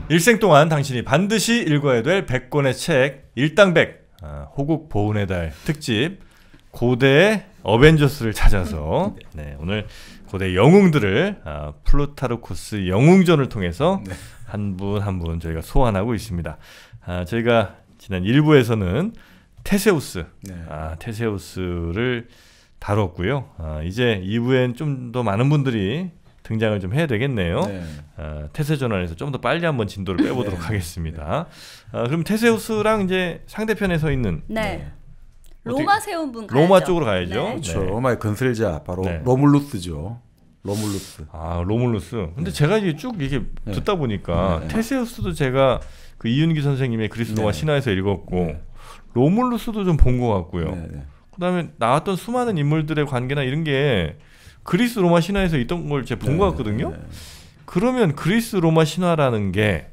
일생 동안 당신이 반드시 읽어야 될 100권의 책 일당백 호국 보훈의 달 특집 고대의 어벤져스를 찾아서 오늘 고대 영웅들을 플루타르코스 영웅전을 통해서 한 분 한 분 저희가 소환하고 있습니다. 저희가 지난 1부에서는 테세우스, 테세우스를 다뤘고요. 이제 2부엔 좀 더 많은 분들이 등장을 좀 해야 되겠네요. 테세전환에서 좀 더 빨리 한번 진도를 빼보도록 하겠습니다. 그럼 테세우스랑 이제 상대편에 서 있는 로마 세운 분 가야죠. 로마 쪽으로 가야죠. 그렇죠. 로마의 건설자 바로 로물루스죠. 로물루스. 로물루스. 근데 제가 이게 쭉 이게 듣다 보니까 테세우스도 제가 그 이윤기 선생님의 그리스 로마 신화에서 읽었고 로물루스도 좀 본 것 같고요. 그다음에 나왔던 수많은 인물들의 관계나 이런 게 그리스 로마 신화에서 있던 걸 제가 본 것 같거든요. 그러면 그리스 로마 신화라는 게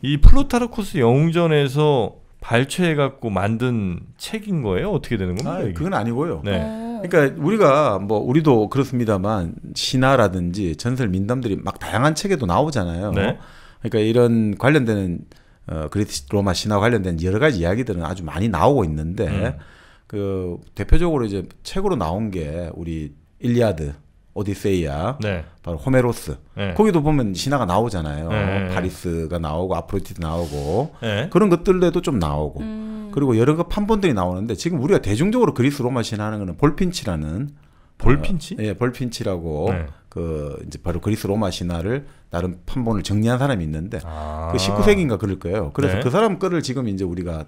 이 플루타르코스 영웅전에서 발췌해갖고 만든 책인 거예요? 어떻게 되는 겁니까? 그건 아니고요. 그러니까 우리가 뭐 우리도 그렇습니다만 신화라든지 전설 민담들이 막 다양한 책에도 나오잖아요. 그러니까 이런 관련되는 그리스 로마 신화 관련된 여러 가지 이야기들은 아주 많이 나오고 있는데 그 대표적으로 이제 책으로 나온 게 우리 일리아드, 오디세이아, 바로 호메로스. 거기도 보면 신화가 나오잖아요. 파리스가 나오고 아프로디테 나오고 그런 것들에도 좀 나오고 그리고 여러 그 판본들이 나오는데 지금 우리가 대중적으로 그리스 로마 신화하는 거는 볼핀치라는 볼핀치? 볼핀치라고 그 이제 바로 그리스 로마 신화를 나름 판본을 정리한 사람이 있는데 그 19세기인가 그럴 거예요. 그래서 그 사람 거를 지금 이제 우리가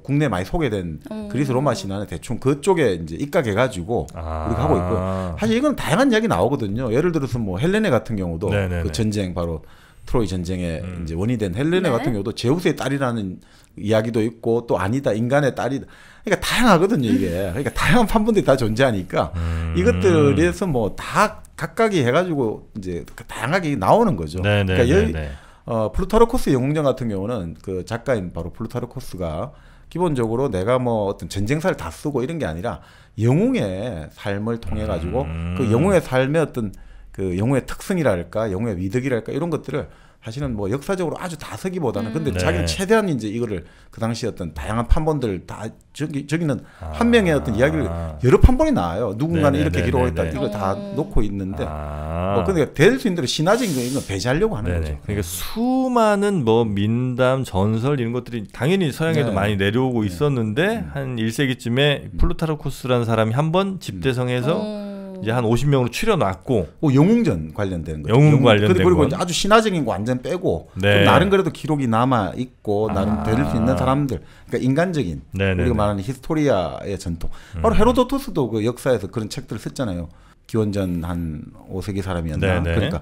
국내에 많이 소개된 그리스 로마 신화는 대충 그쪽에 이제 입각해가지고 우리가 하고 있고요. 사실 이건 다양한 이야기 나오거든요. 예를 들어서 뭐 헬레네 같은 경우도 그 전쟁 바로 트로이 전쟁의 이제 원이 된 헬레네 같은 경우도 제우스의 딸이라는 이야기도 있고 또 아니다 인간의 딸이다. 그러니까 다양하거든요 이게. 그러니까 다양한 판본들이 다 존재하니까 이것들에서 뭐 다 각각이 해가지고 이제 다양하게 나오는 거죠. 그러니까 플루타르코스 영웅전 같은 경우는 그 작가인 바로 플루타르코스가 기본적으로 내가 뭐 어떤 전쟁사를 다 쓰고 이런 게 아니라 영웅의 삶을 통해 가지고 그 영웅의 삶의 어떤 그 영웅의 특성이랄까 영웅의 위덕이랄까 이런 것들을 사실은 뭐 역사적으로 아주 다 쓰기보다는 근데 자기는 최대한 이제 이거를 그 당시 어떤 다양한 판본들 다 저기는 한 명의 어떤 이야기를 여러 판본이 나와요. 누군가는 이렇게 기록했다 이걸 다 놓고 있는데 뭐 근데 될 수 있는 대로 신화적인 거 배제하려고 하는 거죠. 그러니까 수많은 뭐 민담 전설 이런 것들이 당연히 서양에도 많이 내려오고 있었는데 한 1세기쯤에 플루타르코스라는 사람이 한번 집대성에서 이제 한 50명으로 추려놨고 영웅전 관련된 거죠. 영웅 관련된 그리고 이제 아주 신화적인 거 완전 빼고 좀 나름 그래도 기록이 남아 있고 나름 될 수 있는 사람들 그러니까 인간적인 우리가 말하는 히스토리아의 전통 바로 헤로도토스도 그 역사에서 그런 책들을 썼잖아요. 기원전 한 5세기 사람이었나 그러니까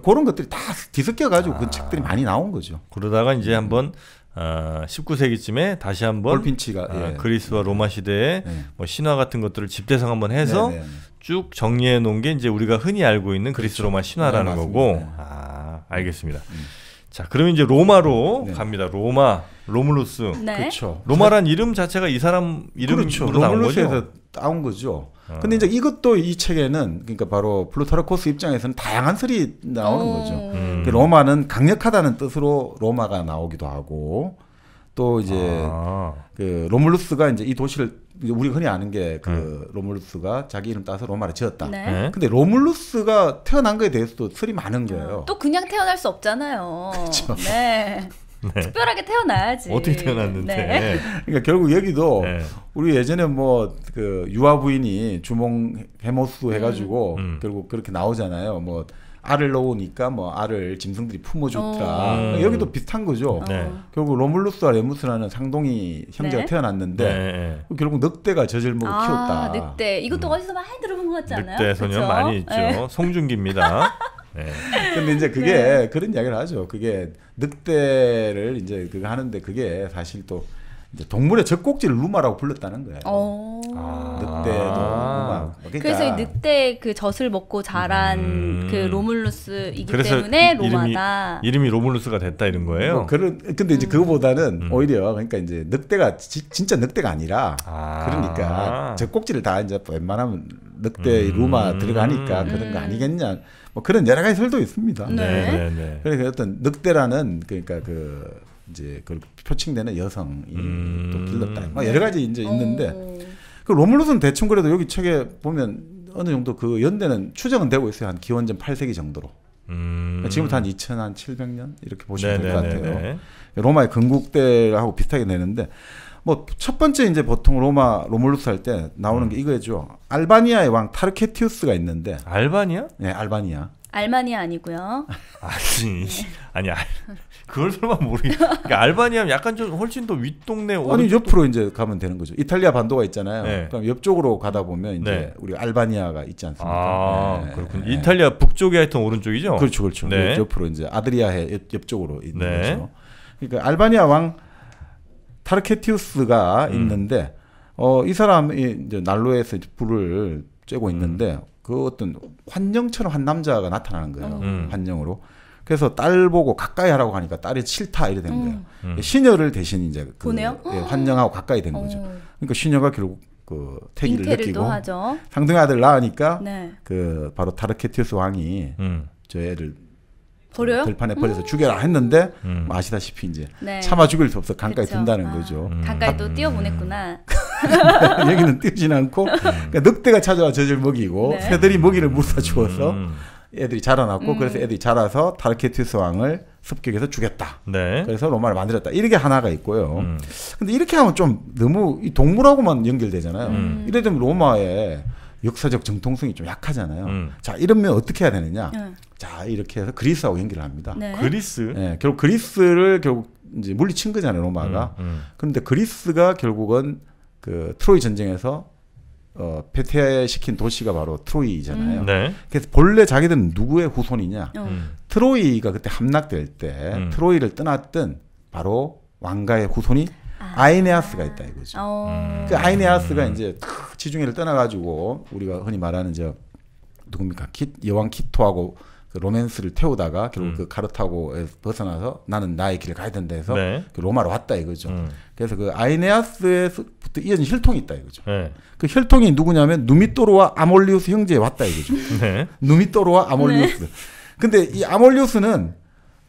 그런 것들이 다 뒤섞여 가지고 그 책들이 많이 나온 거죠. 그러다가 이제 한번 19세기쯤에 다시 한번 볼핀치가 그리스와 로마 시대의 뭐 신화 같은 것들을 집대성 한번 해서 쭉 정리해 놓은 게 이제 우리가 흔히 알고 있는 그리스 로마 신화라는 거고. 알겠습니다. 자, 그러면 이제 로마로 갑니다. 로물루스. 그렇죠. 로마란 이름 자체가 이 사람 이름으로 나온 거죠. 로물루스에서 따온 거죠. 근데 이제 이것도 이 책에는 그러니까 바로 플루타르코스 입장에서는 다양한 설이 나오는 거죠. 로마는 강력하다는 뜻으로 로마가 나오기도 하고 또 이제 그 로물루스가 이제 이 도시를 우리가 흔히 아는 게 그 로물루스가 자기 이름 따서 로마를 지었다. 근데 로물루스가 태어난 거에 대해서도 설이 많은 거예요. 또 그냥 태어날 수 없잖아요. 그렇죠. 특별하게 태어나야지. 어떻게 태어났는데? 그러니까 결국 여기도 우리 예전에 뭐 그 유아 부인이 주몽 해모수 해가지고 결국 그렇게 나오잖아요. 뭐 알을 놓으니까 뭐 알을 짐승들이 품어줬더라. 여기도 비슷한 거죠. 결국 로물루스와 레무스라는 상동이 형제가 태어났는데 결국 늑대가 젖을 먹어 키웠다. 늑대 이것도 어디서 많이 들어본 것 같지 않아요? 늑대 소년 많이 있죠. 송중기입니다. 근데 이제 그게 그런 이야기를 하죠. 그게 늑대를 이제 그거 하는데 그게 사실 또 이제 동물의 젖꼭지를 루마라고 불렀다는 거예요. 늑대도 그러니까 그래서 이 늑대 그 젖을 먹고 자란 그 로물루스이기 때문에 로마다. 이름이 로물루스가 됐다 이런 거예요. 근데 이제 그거보다는 오히려 그러니까 이제 늑대가 진짜 늑대가 아니라 그러니까 젖꼭지를 다 이제 웬만하면 늑대 루마 들어가니까 그런 거 아니겠냐. 뭐 그런 여러 가지 설도 있습니다. 네. 그래서 어떤 늑대라는 그러니까 이제 그 표칭되는 여성이 또 길렀다. 뭐 여러 가지 이제 있는데 그 로물루스는 대충 그래도 여기 책에 보면 어느 정도 그 연대는 추정은 되고 있어요. 한 기원전 8세기 정도로. 지금부터 한 2700년 이렇게 보시면 될 것 같아요. 로마의 건국대하고 비슷하게 되는데 뭐 첫 번째 이제 보통 로물루스 할 때 나오는 게 이거죠. 알바니아의 왕 타르케티우스가 있는데. 알바니아? 네, 알바니아. 알마니아 아니고요. 아니 그걸 설마 모르겠. 그러니까 알바니아면 약간 좀 훨씬 더 윗동네. 아니 옆으로 이제 가면 되는 거죠. 이탈리아 반도가 있잖아요. 네. 그럼 옆쪽으로 가다 보면 이제 우리 알바니아가 있지 않습니까? 그렇군요. 이탈리아 북쪽에 하여튼 오른쪽이죠. 그렇죠. 네. 옆으로 이제 아드리아해 옆쪽으로 있는 거죠. 그러니까 알바니아 왕 타르케티우스가 있는데 이 사람이 이제 난로에서 불을 쬐고 있는데 그 어떤 환영처럼 한 남자가 나타나는 거예요. 환영으로. 그래서 딸 보고 가까이 하라고 하니까 딸이 싫다 이래 된 거예요. 시녀를 대신 이제 환영하고 가까이 된 거죠. 그러니까 시녀가 결국 그 태기를 느끼고 상등의 아들 낳으니까 그 바로 타르케티우스 왕이 저 애를 버려요? 들판에 버려서 죽여라 했는데 아시다시피 이제 참아 죽일 수 없어 강가에 든다는 거죠. 강가에 또 띄워보냈구나. 여기는 띄우진 않고 그러니까 늑대가 찾아와 젖을 먹이고 새들이 먹이를 물사 주어서 애들이 자라났고 그래서 애들이 자라서 타르케티우스 왕을 습격해서 죽였다. 그래서 로마를 만들었다. 이렇게 하나가 있고요. 근데 이렇게 하면 좀 너무 이 동물하고만 연결되잖아요. 이래 되면 로마의 역사적 정통성이 좀 약하잖아요. 자, 이러면 어떻게 해야 되느냐? 자, 이렇게 해서 그리스하고 연결을 합니다. 그리스? 네, 결국 그리스를 결국 이제 물리친 거잖아요, 로마가. 그런데 그리스가 결국은 그 트로이 전쟁에서 패퇴시킨 도시가 바로 트로이잖아요. 그래서 본래 자기들은 누구의 후손이냐? 트로이가 그때 함락될 때 트로이를 떠났던 바로 왕가의 후손이 아이네아스가 있다 이거죠. 그 아이네아스가 이제 지중해를 떠나가지고 우리가 흔히 말하는 누굽니까? 여왕 키토하고 그 로맨스를 태우다가 결국 그 카르타고에서 벗어나서 나는 나의 길을 가야 된다 해서 그 로마로 왔다 이거죠. 그래서 그 아이네아스에서부터 이어진 혈통이 있다 이거죠. 그 혈통이 누구냐면 누미토르와 아몰리우스 형제에 왔다 이거죠. 누미토르와 아몰리우스. 근데 이 아몰리우스는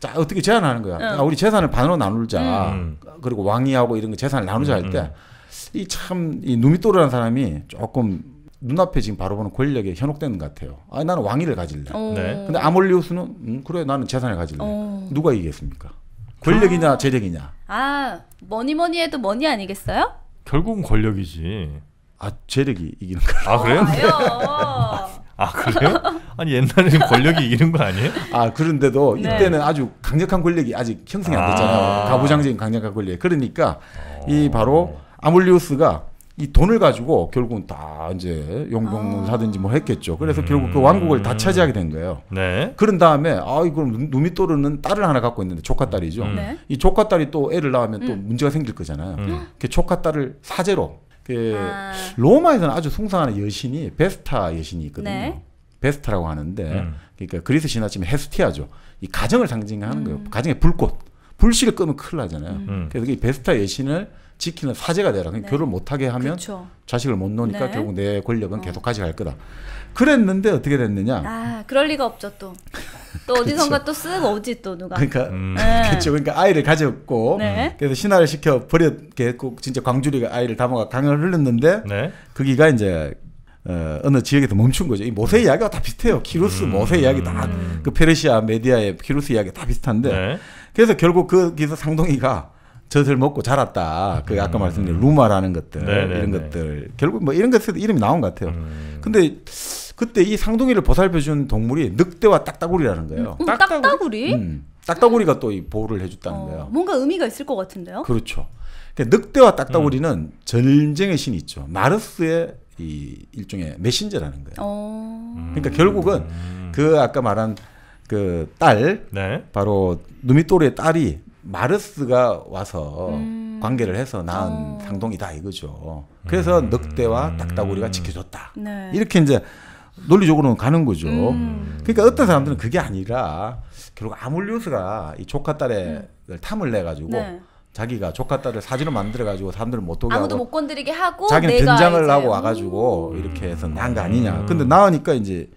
자 어떻게 제안하는 거야. 우리 재산을 반으로 나누자. 그리고 왕위하고 이런 거 재산을 나누자 할 때 이 참 이 누미토르라는 사람이 조금 눈앞에 지금 바로 보는 권력에 현혹되는 것 같아요. 나는 왕위를 가질래. 근데 아몰리우스는 그래 나는 재산을 가질래. 누가 이기겠습니까? 권력이냐 재력이냐. 뭐니 해도 뭐니 아니겠어요? 결국은 권력이지. 재력이 이기는 거야. 그래요? 그래요? 아니 옛날에는 권력이 이기는 거 아니에요? 그런데도 이때는 아주 강력한 권력이 아직 형성이 안 됐잖아요. 가부장적인 강력한 권력. 그러니까 이 바로 아몰리우스가 이 돈을 가지고 결국은 다 이제 용병을 사든지 뭐 했겠죠. 그래서 결국 그 왕국을 다 차지하게 된 거예요. 그런 다음에 그럼 누미토르는 딸을 하나 갖고 있는데 조카딸이죠. 이 조카딸이 또 애를 낳으면 또 문제가 생길 거잖아요. 그 조카딸을 사제로 로마에서는 아주 숭상하는 여신이 베스타 여신이 있거든요. 베스타라고 하는데 그러니까 그리스 신화 치면 헤스티아죠. 이 가정을 상징하는 거예요. 가정의 불꽃. 불씨를 끄면 큰일 나잖아요. 그래서 이 베스타 여신을 지키는 사제가 되라. 결혼 못하게 하면 자식을 못 놓으니까 결국 내 권력은 계속 가져갈 거다. 그랬는데 어떻게 됐느냐? 그럴 리가 없죠 또. 또 어디선가 또 쓱 오지 또 누가. 그러니까 그렇죠. 그러니까 아이를 가졌고 그래서 신하를 시켜 버렸고 진짜 광주리가 아이를 담아가 강을 흘렸는데 거기가 이제 어느 지역에서 멈춘 거죠. 이 모세 이야기가 다 비슷해요. 키루스 모세 이야기 다 그 페르시아 메디아의 키루스 이야기 다 비슷한데 그래서 결국 거기서 상동이가 젖을 먹고 자랐다. 그 아까 말씀드린 루마라는 것들 이런 것들 결국 뭐 이런 것에도 이름이 나온 것 같아요. 근데 그때 이 상동이를 보살펴준 동물이 늑대와 딱따구리라는 거예요. 딱따구리? 딱따구리가 또 이 보호를 해줬다는 거예요. 뭔가 의미가 있을 것 같은데요. 그렇죠. 그러니까 늑대와 딱따구리는 전쟁의 신이 있죠. 마르스의 이 일종의 메신저라는 거예요. 그러니까 결국은 그 아까 말한 그 딸 바로 누미토르의 딸이 마르스가 와서 관계를 해서 낳은 상동이다 이거죠. 그래서 늑대와 딱따구리가 지켜줬다. 네. 이렇게 이제 논리적으로는 가는 거죠. 그러니까 어떤 사람들은 그게 아니라 결국 아몰리우스가 이 조카 딸의 탐을 내 가지고 네. 자기가 조카 딸을 사진을 만들어 가지고 사람들을 못 오게 아무도 하고 못 건드리게 하고 자기는 내가 변장을 이제, 하고 와가지고 이렇게 해서 낳은 거 아니냐. 근데 낳으니까 이제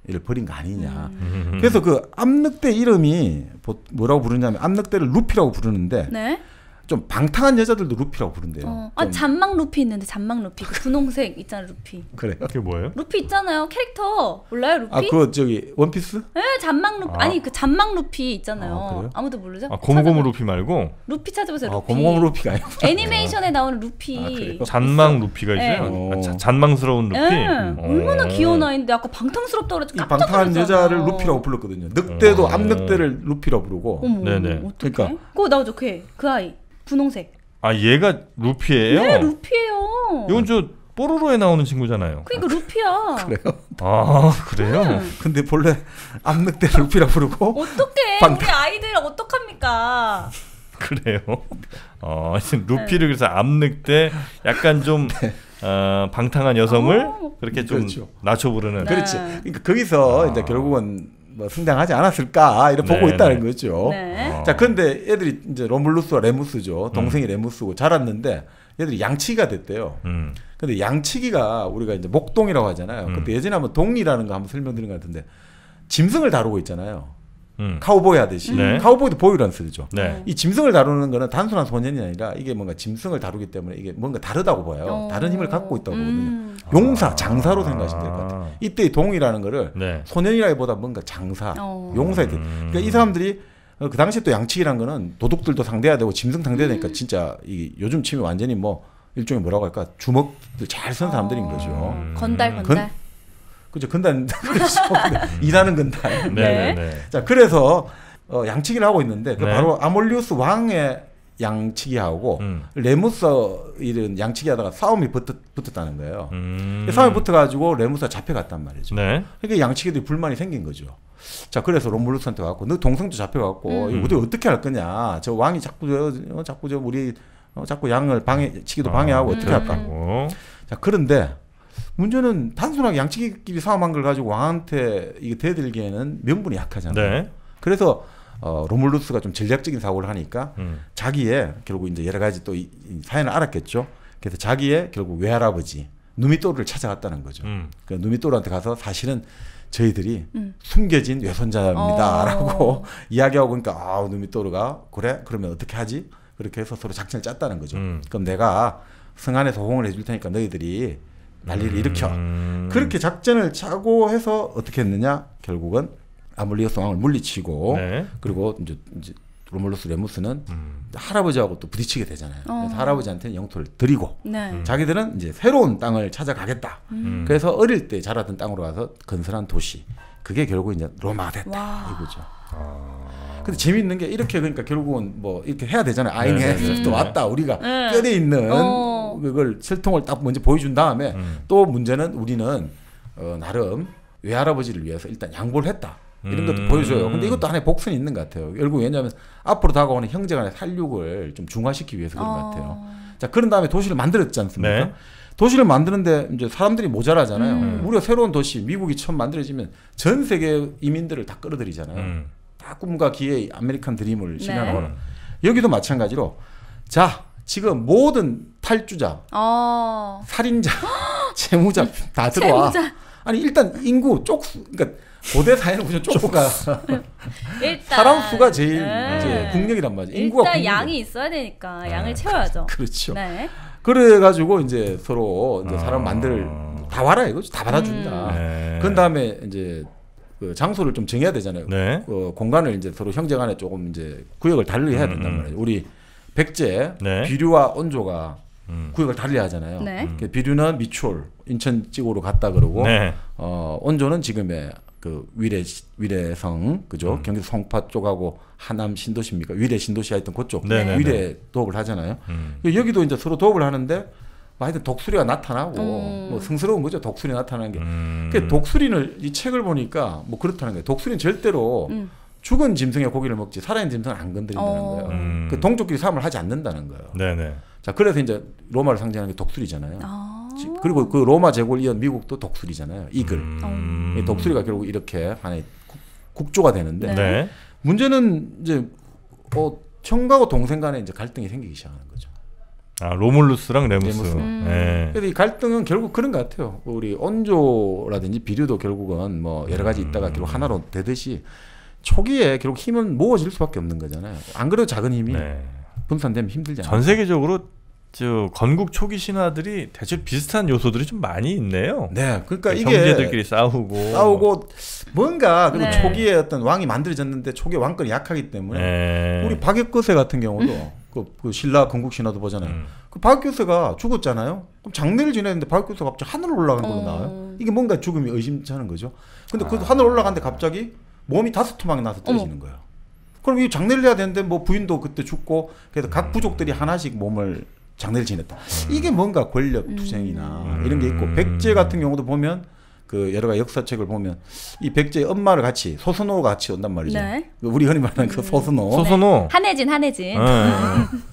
이를 버린 거 아니냐. 그래서 그 암늑대 이름이 뭐라고 부르냐면 암늑대를 루피라고 부르는데 네? 좀 방탕한 여자들도 루피라고 부른대요. 잔망 루피 있는데 잔망 루피 그 분홍색 있잖아요 루피. 그래요? 그게 뭐예요? 루피 있잖아요 캐릭터 몰라요 루피? 아 그거 저기 원피스? 네 잔망 루피 아니 그 잔망 루피 있잖아요. 그래요? 아무도 모르죠? 고무고무 루피 말고 루피 찾아보세요. 루피. 고무고무 루피가 아니고 애니메이션에 나오는 루피. 잔망 루피가 있어요. 잔망스러운 루피. 얼마나 귀여운 아이인데 아까 방탕스럽다고 그래서 이 깜짝 방탕한 놀랐잖아요. 여자를 루피라고 불렀거든요. 늑대도 암늑대를 루피라고 부르고. 어머, 네네. 어떡해? 그러니까. 그거 나오죠 그 아이 분홍색. 얘가 루피예요? 네 루피예요. 이건 저 뽀로로에 나오는 친구잖아요. 그러니까 루피야. 그래요? 그래요? 근데 본래 암늑대 루피라고 부르고. 어떡해 우리 아이들 어떡합니까? 그래요? 루피를 그래서 암늑대 약간 좀 방탕한 여성을 그렇게 좀 그렇죠. 낮춰 부르는. 네. 그렇지. 그러니까 거기서 이제 결국은 뭐 승당하지 않았을까 이렇게 보고 있다는 거죠. 네. 자, 근데 애들이 이제 로물루스와 레무스죠. 동생이 레무스고 자랐는데 애들이 양치기가 됐대요. 근데 양치기가 우리가 이제 목동이라고 하잖아요. 근데 예전에 한번 동리라는 거 한번 설명드린 것 같은데 짐승을 다루고 있잖아요. 카우보이 하듯이. 네. 카우보이도 보이란 쓰죠. 네. 이 짐승을 다루는 거는 단순한 소년이 아니라 이게 뭔가 짐승을 다루기 때문에 이게 뭔가 다르다고 봐요. 다른 힘을 갖고 있다고 보거든요. 용사, 장사로 생각하시면 될 것 같아요. 이때 이 동이라는 거를 네. 소년이라기보다 뭔가 장사, 용사에 그러니까 이 사람들이 그 당시에 또 양치기란 거는 도둑들도 상대해야 되고 짐승 상대해야 되니까 진짜 이 요즘 치면 완전히 뭐 일종의 뭐라고 할까 주먹들 잘 쓴 사람들인 거죠. 건달. 그죠 건달 그렇죠. 일하는 건달. 네. 자 그래서 양치기를 하고 있는데 그 네. 바로 아몰리우스 왕의 양치기하고 레무스 이런 양치기하다가 싸움이 붙었다는 거예요. 싸움이 붙어가지고 레무스가 잡혀갔단 말이죠. 네. 그러니까 양치기들이 불만이 생긴 거죠. 자 그래서 로물루스한테 와갖고 너 동생도 잡혀갖고 이거 어떻게 할 거냐. 저 왕이 자꾸 저 우리 자꾸 양을 치기도 방해하고 어떻게 할까. 자 그런데 문제는 단순하게 양치기끼리 싸움한 걸 가지고 왕한테 이게 대들기에는 명분이 약하잖아요. 네. 그래서 로물루스가 좀 전략적인 사고를 하니까 자기의 결국 이제 여러 가지 또 이 사연을 알았겠죠. 그래서 자기의 결국 외할아버지 누미토르를 찾아갔다는 거죠. 그 누미토르한테 가서 사실은 저희들이 숨겨진 외손자입니다라고 이야기하고 그러니까 누미토르가 그래 그러면 어떻게 하지? 그렇게 해서 서로 작전을 짰다는 거죠. 그럼 내가 성 안에서 호응을 해줄 테니까 너희들이 난리를 일으켜. 그렇게 작전을 짜고 해서 어떻게 했느냐? 결국은 아몰리우스 왕을 물리치고 네. 그리고 이제 로물루스 레무스는 할아버지하고 또 부딪히게 되잖아요. 그래서 할아버지한테는 영토를 드리고 자기들은 이제 새로운 땅을 찾아가겠다. 그래서 어릴 때 자라던 땅으로 가서 건설한 도시. 그게 결국 이제 로마가 됐다. 이거죠. 근데 재미있는 게 이렇게 그러니까 결국은 뭐 이렇게 해야 되잖아요. 아잉에 또 왔다. 우리가 뼈대 있는 그걸 설통을 딱 먼저 보여준 다음에 또 문제는 우리는 나름 외할아버지를 위해서 일단 양보를 했다. 이런 것도 보여줘요. 근데 이것도 하나의 복선이 있는 것 같아요. 결국 왜냐하면 앞으로 다가오는 형제 간의 살육을 좀 중화시키기 위해서 그런 것 같아요. 자, 그런 다음에 도시를 만들었지 않습니까? 네. 도시를 만드는데 이제 사람들이 모자라잖아요. 우리가 새로운 도시, 미국이 처음 만들어지면 전 세계 이민들을 다 끌어들이잖아요. 다 꿈과 기회의 아메리칸 드림을 실현하거나. 여기도 마찬가지로 자, 지금 모든 탈주자, 살인자, 재무자 다 들어와. 아니 일단 인구 그러니까 고대 사회는 무슨 쪽수가 일단 사람 수가 제일 이제 국력이란 말이죠. 인구가 일단 양이 있어야 되니까 양을 채워야죠. 그렇죠. 네. 그래가지고 이제 서로 이제 사람 다 와라 이거죠. 다 받아준다. 그런 다음에 이제 그 장소를 좀 정해야 되잖아요. 네. 공간을 이제 서로 형제간에 조금 이제 구역을 다르게 해야 된단 말이에요. 우리 백제, 네. 비류와 온조가 구역을 다르게 하잖아요. 네. 비류는 미추홀 인천 찍으로 갔다 그러고 네. 온조는 지금의 그 위례성 그죠? 경기도 송파 쪽하고 하남 신도시입니까? 위례 신도시 하여튼 그쪽 네네네. 위례 도읍을 하잖아요. 여기도 이제 서로 도읍을 하는데 하여튼 독수리가 나타나고 뭐 성스러운 거죠. 독수리 나타나는 게. 그 독수리는 이 책을 보니까 뭐 그렇다는 거예요. 독수리는 절대로 죽은 짐승의 고기를 먹지 살아있는 짐승은 안 건드린다는 거예요. 그 동족끼리 싸움을 하지 않는다는 거예요. 네네. 자, 그래서 이제 로마를 상징하는 게 독수리잖아요. 그리고 그 로마 제국을 이은 미국도 독수리잖아요. 이글. 독수리가 결국 이렇게 하나의 국조가 되는데 네. 문제는 이제 형과고 동생 간에 이제 갈등이 생기기 시작하는 거죠. 아, 로물루스랑 레무스. 네. 그래서 이 갈등은 결국 그런 것 같아요. 우리 온조라든지 비류도 결국은 뭐 여러 가지 있다가 결국 하나로 되듯이 초기에 결국 힘은 모아질 수밖에 없는 거잖아요. 안 그래도 작은 힘이 분산되면 힘들잖아요. 전 세계적으로 저 건국 초기 신화들이 대체 비슷한 요소들이 좀 많이 있네요. 네, 그러니까 이게 형제들끼리 싸우고 뭔가 그리고 초기에 어떤 왕이 만들어졌는데 초기에 왕권이 약하기 때문에 우리 박역거세 같은 경우도 그 신라 건국 신화도 보잖아요. 그 박역거세가 죽었잖아요. 그럼 장례를 지냈는데 박역거세가 갑자기 하늘로 올라간 걸로 나와요. 이게 뭔가 죽음이 의심찮은 거죠. 근데 그 하늘 올라갔는데 갑자기 몸이 5토막이 나서 떨어지는 거예요. 그럼 이 장례를 해야 되는데 뭐 부인도 그때 죽고 그래서 각 부족들이 하나씩 몸을 장례를 지냈다. 이게 뭔가 권력 투쟁이나 이런 게 있고 백제 같은 경우도 보면 그 여러 가지 역사책을 보면 이 백제의 엄마를 같이 소선호가 같이 온단 말이죠. 네. 우리 흔히 말하는 그 소선호. 소선호. 한혜진.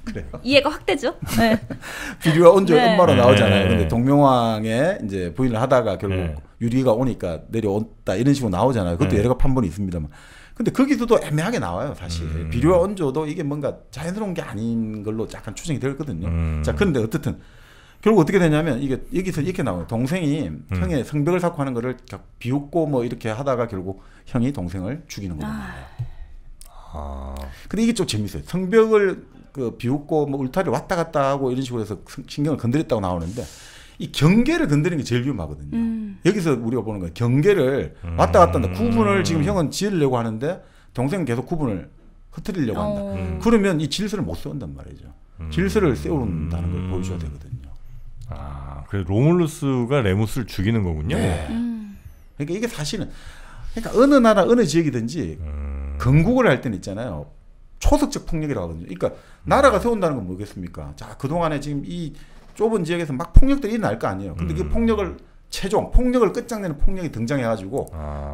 그래요. 이해가 확 되죠. 네. 비류와 온조의 엄마로 나오잖아요. 근데 동명왕의 이제 부인을 하다가 결국 유리가 오니까 내려온다 이런 식으로 나오잖아요. 그것도 여러 판본이 있습니다만. 근데 거기서도 애매하게 나와요, 사실. 비류와 온조도 이게 뭔가 자연스러운 게 아닌 걸로 약간 추정이 되거든요. 자, 그런데 어쨌든 결국 어떻게 되냐면 이게 여기서 이렇게 나와요. 동생이 형의 성벽을 쌓고 하는 거를 비웃고 뭐 이렇게 하다가 결국 형이 동생을 죽이는 거예요. 근데 이게 좀 재밌어요. 성벽을 그 비웃고 뭐 울타리 왔다 갔다 하고 이런 식으로 해서 신경을 건드렸다고 나오는데 이 경계를 건드리는 게 제일 위험하거든요. 여기서 우리가 보는 거예요. 경계를 왔다 갔다 한다. 구분을 지금 형은 지으려고 하는데 동생은 계속 구분을 흐트리려고 한다. 그러면 이 질서를 못 세운단 말이죠. 질서를 세운다는 걸 보여줘야 되거든요. 아, 그래서 로물루스가 레무스를 죽이는 거군요. 네. 그러니까 이게 사실은 그러니까 어느 나라 어느 지역이든지 건국을 할 때는 있잖아요. 초석적 폭력이라고 하거든요. 그러니까 나라가 세운다는 건 뭐겠습니까? 자, 그동안에 지금 이 좁은 지역에서 막 폭력들이 일어날 거 아니에요. 근데 그 폭력을 폭력을 끝장내는 폭력이 등장해가지고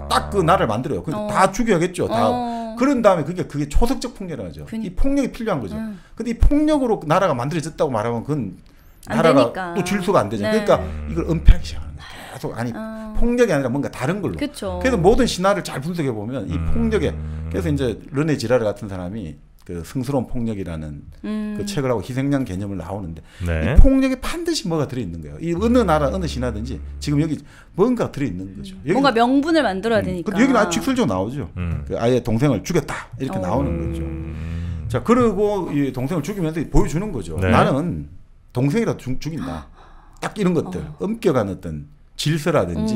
딱 그 나라를 만들어요. 다 죽여야겠죠. 다 그런 다음에 그게 초석적 폭력이라죠. 이 폭력이 필요한 거죠. 근데 이 폭력으로 나라가 만들어졌다고 말하면 그건 나라가 되니까. 또 질서가 안 되잖아요. 그러니까 이걸 은폐하기 시작하는 거예요. 계속 아니 폭력이 아니라 뭔가 다른 걸로. 그래서 모든 신화를 잘 분석해 보면 이 폭력에 그래서 이제 르네 지라르 같은 사람이 그 성스러운 폭력이라는 그 책을 하고 희생양 개념을 나오는데 이 폭력에 반드시 뭐가 들어있는 거예요. 이 어느 나라 어느 신화든지 지금 여기 뭔가 들어있는 거죠. 뭔가 명분을 만들어야 되니까. 여기는 아주 직설적으로 나오죠. 그 아예 동생을 죽였다 이렇게 나오는 거죠. 자, 그리고 이 동생을 죽이면서 보여주는 거죠. 나는 동생이라도 죽인다. 딱 이런 것들 엄격한 어떤 질서라든지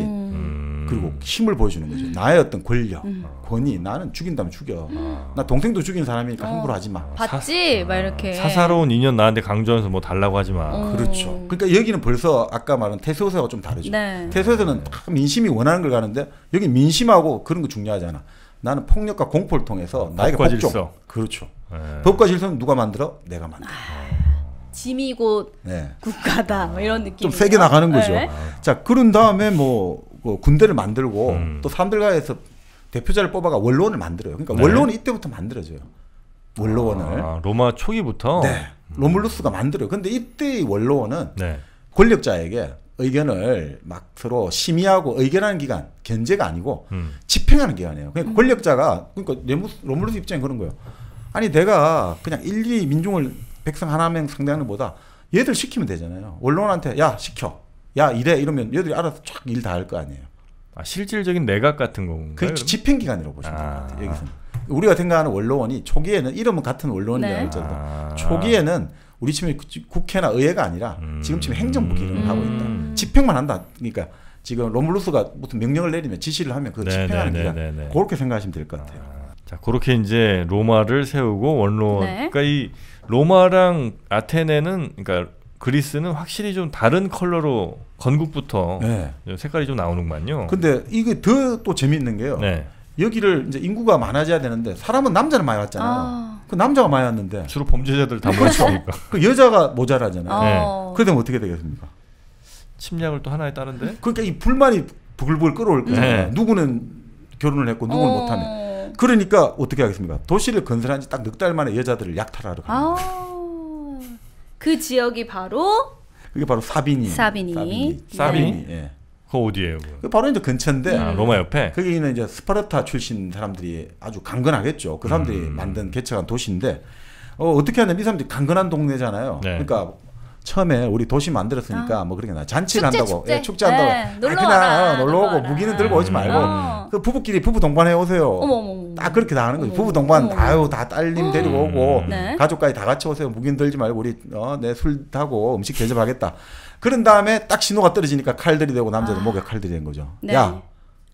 그리고 힘을 보여주는 거죠. 나의 어떤 권력, 권위, 나는 죽인다면 죽여. 나 동생도 죽인 사람이니까 함부로 하지 마. 봤지? 막 이렇게. 사사로운 인연 나한테 강조하면서 뭐 달라고 하지 마. 그렇죠. 그러니까 여기는 벌써 아까 말한 테세우스하고 좀 다르죠. 테세우스는 민심이 원하는 걸 가는데 여기 민심하고 그런 거 중요하잖아. 나는 폭력과 공포를 통해서 나에게 복종. 질서. 그렇죠. 법과 질서는 누가 만들어? 내가 만들어. 짐이 곧 국가다 뭐 이런 느낌. 좀 세게 나가는 거죠. 자, 그런 다음에 뭐 군대를 만들고 또 사람들과에서 대표자를 뽑아가 원로원을 만들어요. 그러니까 원로원이 이때부터 만들어져요. 원로원을. 로마 초기부터. 네. 로물루스가 만들어요. 근데 이때의 원로원은 권력자에게 의견을 막 서로 심의하고 의견하는 기관, 견제가 아니고 집행하는 기관이에요. 그러니까 권력자가 그러니까 로물루스 입장에 그런 거예요. 아니 내가 그냥 일일이 민중을 백성 하나명 상대하는 것보다 얘들 시키면 되잖아요. 원로원한테 야 시켜, 야 이래 이러면 얘들이 알아서 쫙 일 다 할 거 아니에요. 실질적인 내각 같은 건가요? 그 집행기관이라고 보시면 될 것 같아요. 여기서는 우리가 생각하는 원로원이 초기에는 이름은 같은 원로원이라고 할지라도 초기에는 우리 지금 국회나 의회가 아니라 지금쯤 행정부 기능을 하고 있다. 집행만 한다. 그러니까 지금 로물루스가 무슨 명령을 내리면 지시를 하면 그 집행하는 기관. 그렇게 생각하시면 될 것 같아요. 자, 그렇게 이제 로마를 세우고 원로원. 그러니까 이 로마랑 아테네는 그러니까 그리스는 확실히 좀 다른 컬러로 건국부터 색깔이 좀 나오는군요. 근데 이게 더 또 재미있는 게요. 여기를 이제 인구가 많아져야 되는데 사람은 남자는 많이 왔잖아요. 그 남자가 많이 왔는데 주로 범죄자들 다 모였으니까. 그 여자가 모자라잖아요. 그러면 어떻게 되겠습니까? 침략을 또 하나에 따른데. 그러니까 이 불만이 부글부글 끓어올 거잖아요. 누구는 결혼을 했고 누구는 못하면. 그러니까 어떻게 하겠습니까? 도시를 건설한 지 딱 넉 달 만에 여자들을 약탈하러 갑니다. 그 지역이 바로 그게 바로 사비니. 예. 그 어디예요? 그 바로 이제 근처인데 로마 옆에. 거기는 이제 스파르타 출신 사람들이 아주 강건하겠죠. 그 사람들이 만든 개척한 도시인데 어떻게 하냐면 이 사람들이 강건한 동네잖아요. 네. 그러니까 처음에 우리 도시 만들었으니까 뭐 그렇게 잔치를 한다고 축제한다고 그냥 놀러 오고 무기는 들고 오지 말고 그 부부끼리 부부 동반해 오세요. 어머. 딱 그렇게 다 하는 거죠. 부부 동반 다 딸님 데리고 오고 네. 가족까지 다 같이 오세요. 무기는 들지 말고 우리 내 술 타고 음식 대접하겠다. 그런 다음에 딱 신호가 떨어지니까 칼들이 되고 남자들 목에 칼들이 된 거죠. 네. 야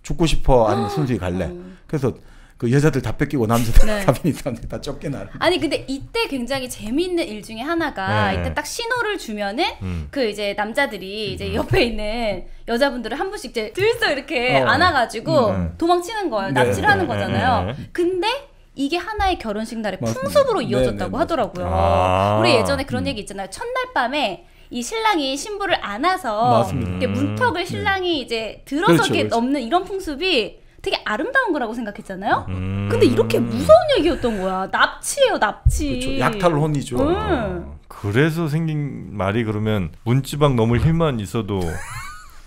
죽고 싶어 아니면 순수히 갈래. 그래서 그 여자들 다 뺏기고 남자들 사람들이 다 쫓겨나는. 아니 근데 이때 굉장히 재미있는 일 중에 하나가 이때 딱 신호를 주면은 그 이제 남자들이 이제 옆에 있는 여자분들을 한 분씩 이제 들썩 이렇게 안아가지고 도망치는 거예요. 납치를 하는 거잖아요. 근데 이게 하나의 결혼식 날의 풍습으로 이어졌다고 하더라고요. 우리 예전에 그런 얘기 있잖아요. 첫날 밤에 이 신랑이 신부를 안아서 이렇게 문턱을 신랑이 이제 들어서 이렇게 넘는 이런 풍습이 되게 아름다운 거라고 생각했잖아요. 근데 이렇게 무서운 얘기였던 거야. 납치예요, 납치. 그렇죠. 약탈혼이죠. 그래서 생긴 말이 그러면 문지방 넘을 힘만 있어도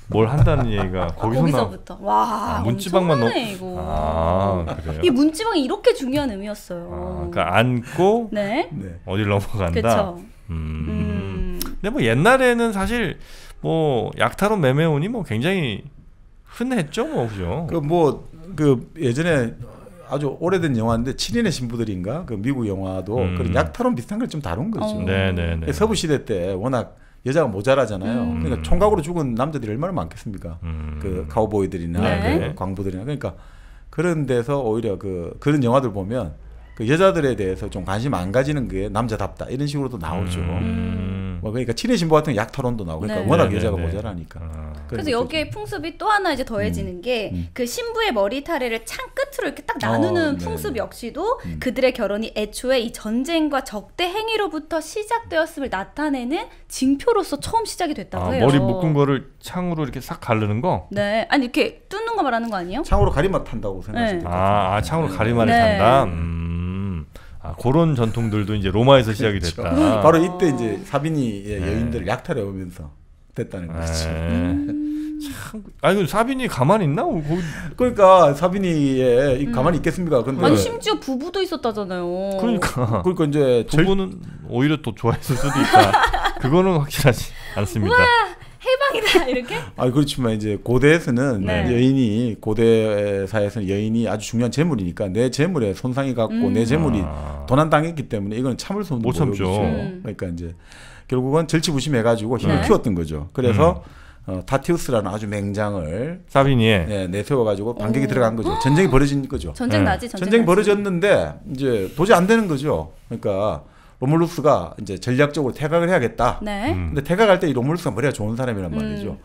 뭘 한다는 얘기가 거기서부터. 와, 문지방만 이거. 그래요? 이 문지방이 이렇게 중요한 의미였어요. 그러니까 안고 어딜 넘어간다. 그렇죠. 근데 뭐 옛날에는 사실 뭐 약탈혼 매매혼이 뭐 굉장히 흔했죠, 뭐 그죠? 그 예전에 아주 오래된 영화인데 7인의 신부들인가 그 미국 영화도 그런 약탈혼 비슷한 걸 좀 다룬 거죠. 네네네. 서부 시대 때 워낙 여자가 모자라잖아요. 그러니까 총각으로 죽은 남자들이 얼마나 많겠습니까? 그 카우보이들이나 그 광부들이나 그러니까 그런 데서 오히려 그런 영화들 보면 그 여자들에 대해서 좀 관심 안 가지는 게 남자답다 이런 식으로도 나오죠. 뭐 그러니까 친의 신부 같은 약탈혼도 나오고 그러니까 워낙 여자가 모자라니까. 그래서 여기에 풍습이 또 하나 이제 더해지는 게 그 신부의 머리타래를 창 끝으로 이렇게 딱 나누는 풍습 역시도 그들의 결혼이 애초에 이 전쟁과 적대 행위로부터 시작되었음을 나타내는 징표로서 처음 시작이 됐다고 해요. 머리 묶은 거를 창으로 이렇게 싹 가르는 거? 네, 아니 이렇게 뚫는 거 말하는 거 아니에요? 창으로 가리마 탄다고 생각하시면 돼요. 창으로 가리마를 탄다. 그런 전통들도 이제 로마에서 시작이 됐다. 바로 이때 이제 사비니의 여인들을 약탈해 오면서 됐다는 거죠. 참, 아니 사비니 가만히 있나? 그러니까 사비니에 가만히 있겠습니까? 근데 아니 심지어 부부도 있었다잖아요. 그러니까 이제 부부는 오히려 더 좋아했을 수도 있다. 그거는 확실하지 않습니다. 우와, 해방이다 이렇게? 그렇지만 이제 고대에서는 여인이 고대 사회에서는 여인이 아주 중요한 재물이니까 내 재물에 손상이 갔고 내 재물이 도난당했기 때문에 이건 참을 수 없는 못 참죠. 그러니까 이제 결국은 절치부심해가지고 힘을 키웠던 거죠. 그래서 타티우스라는 아주 맹장을 사비니에 내세워가지고 반격이 들어간 거죠. 전쟁이 벌어진 거죠. 전쟁이 벌어졌는데 이제 도저히 안 되는 거죠. 그러니까 로물루스가 이제 전략적으로 퇴각을 해야겠다. 근데 퇴각할 때 이 로물루스가 머리가 좋은 사람이란 말이죠.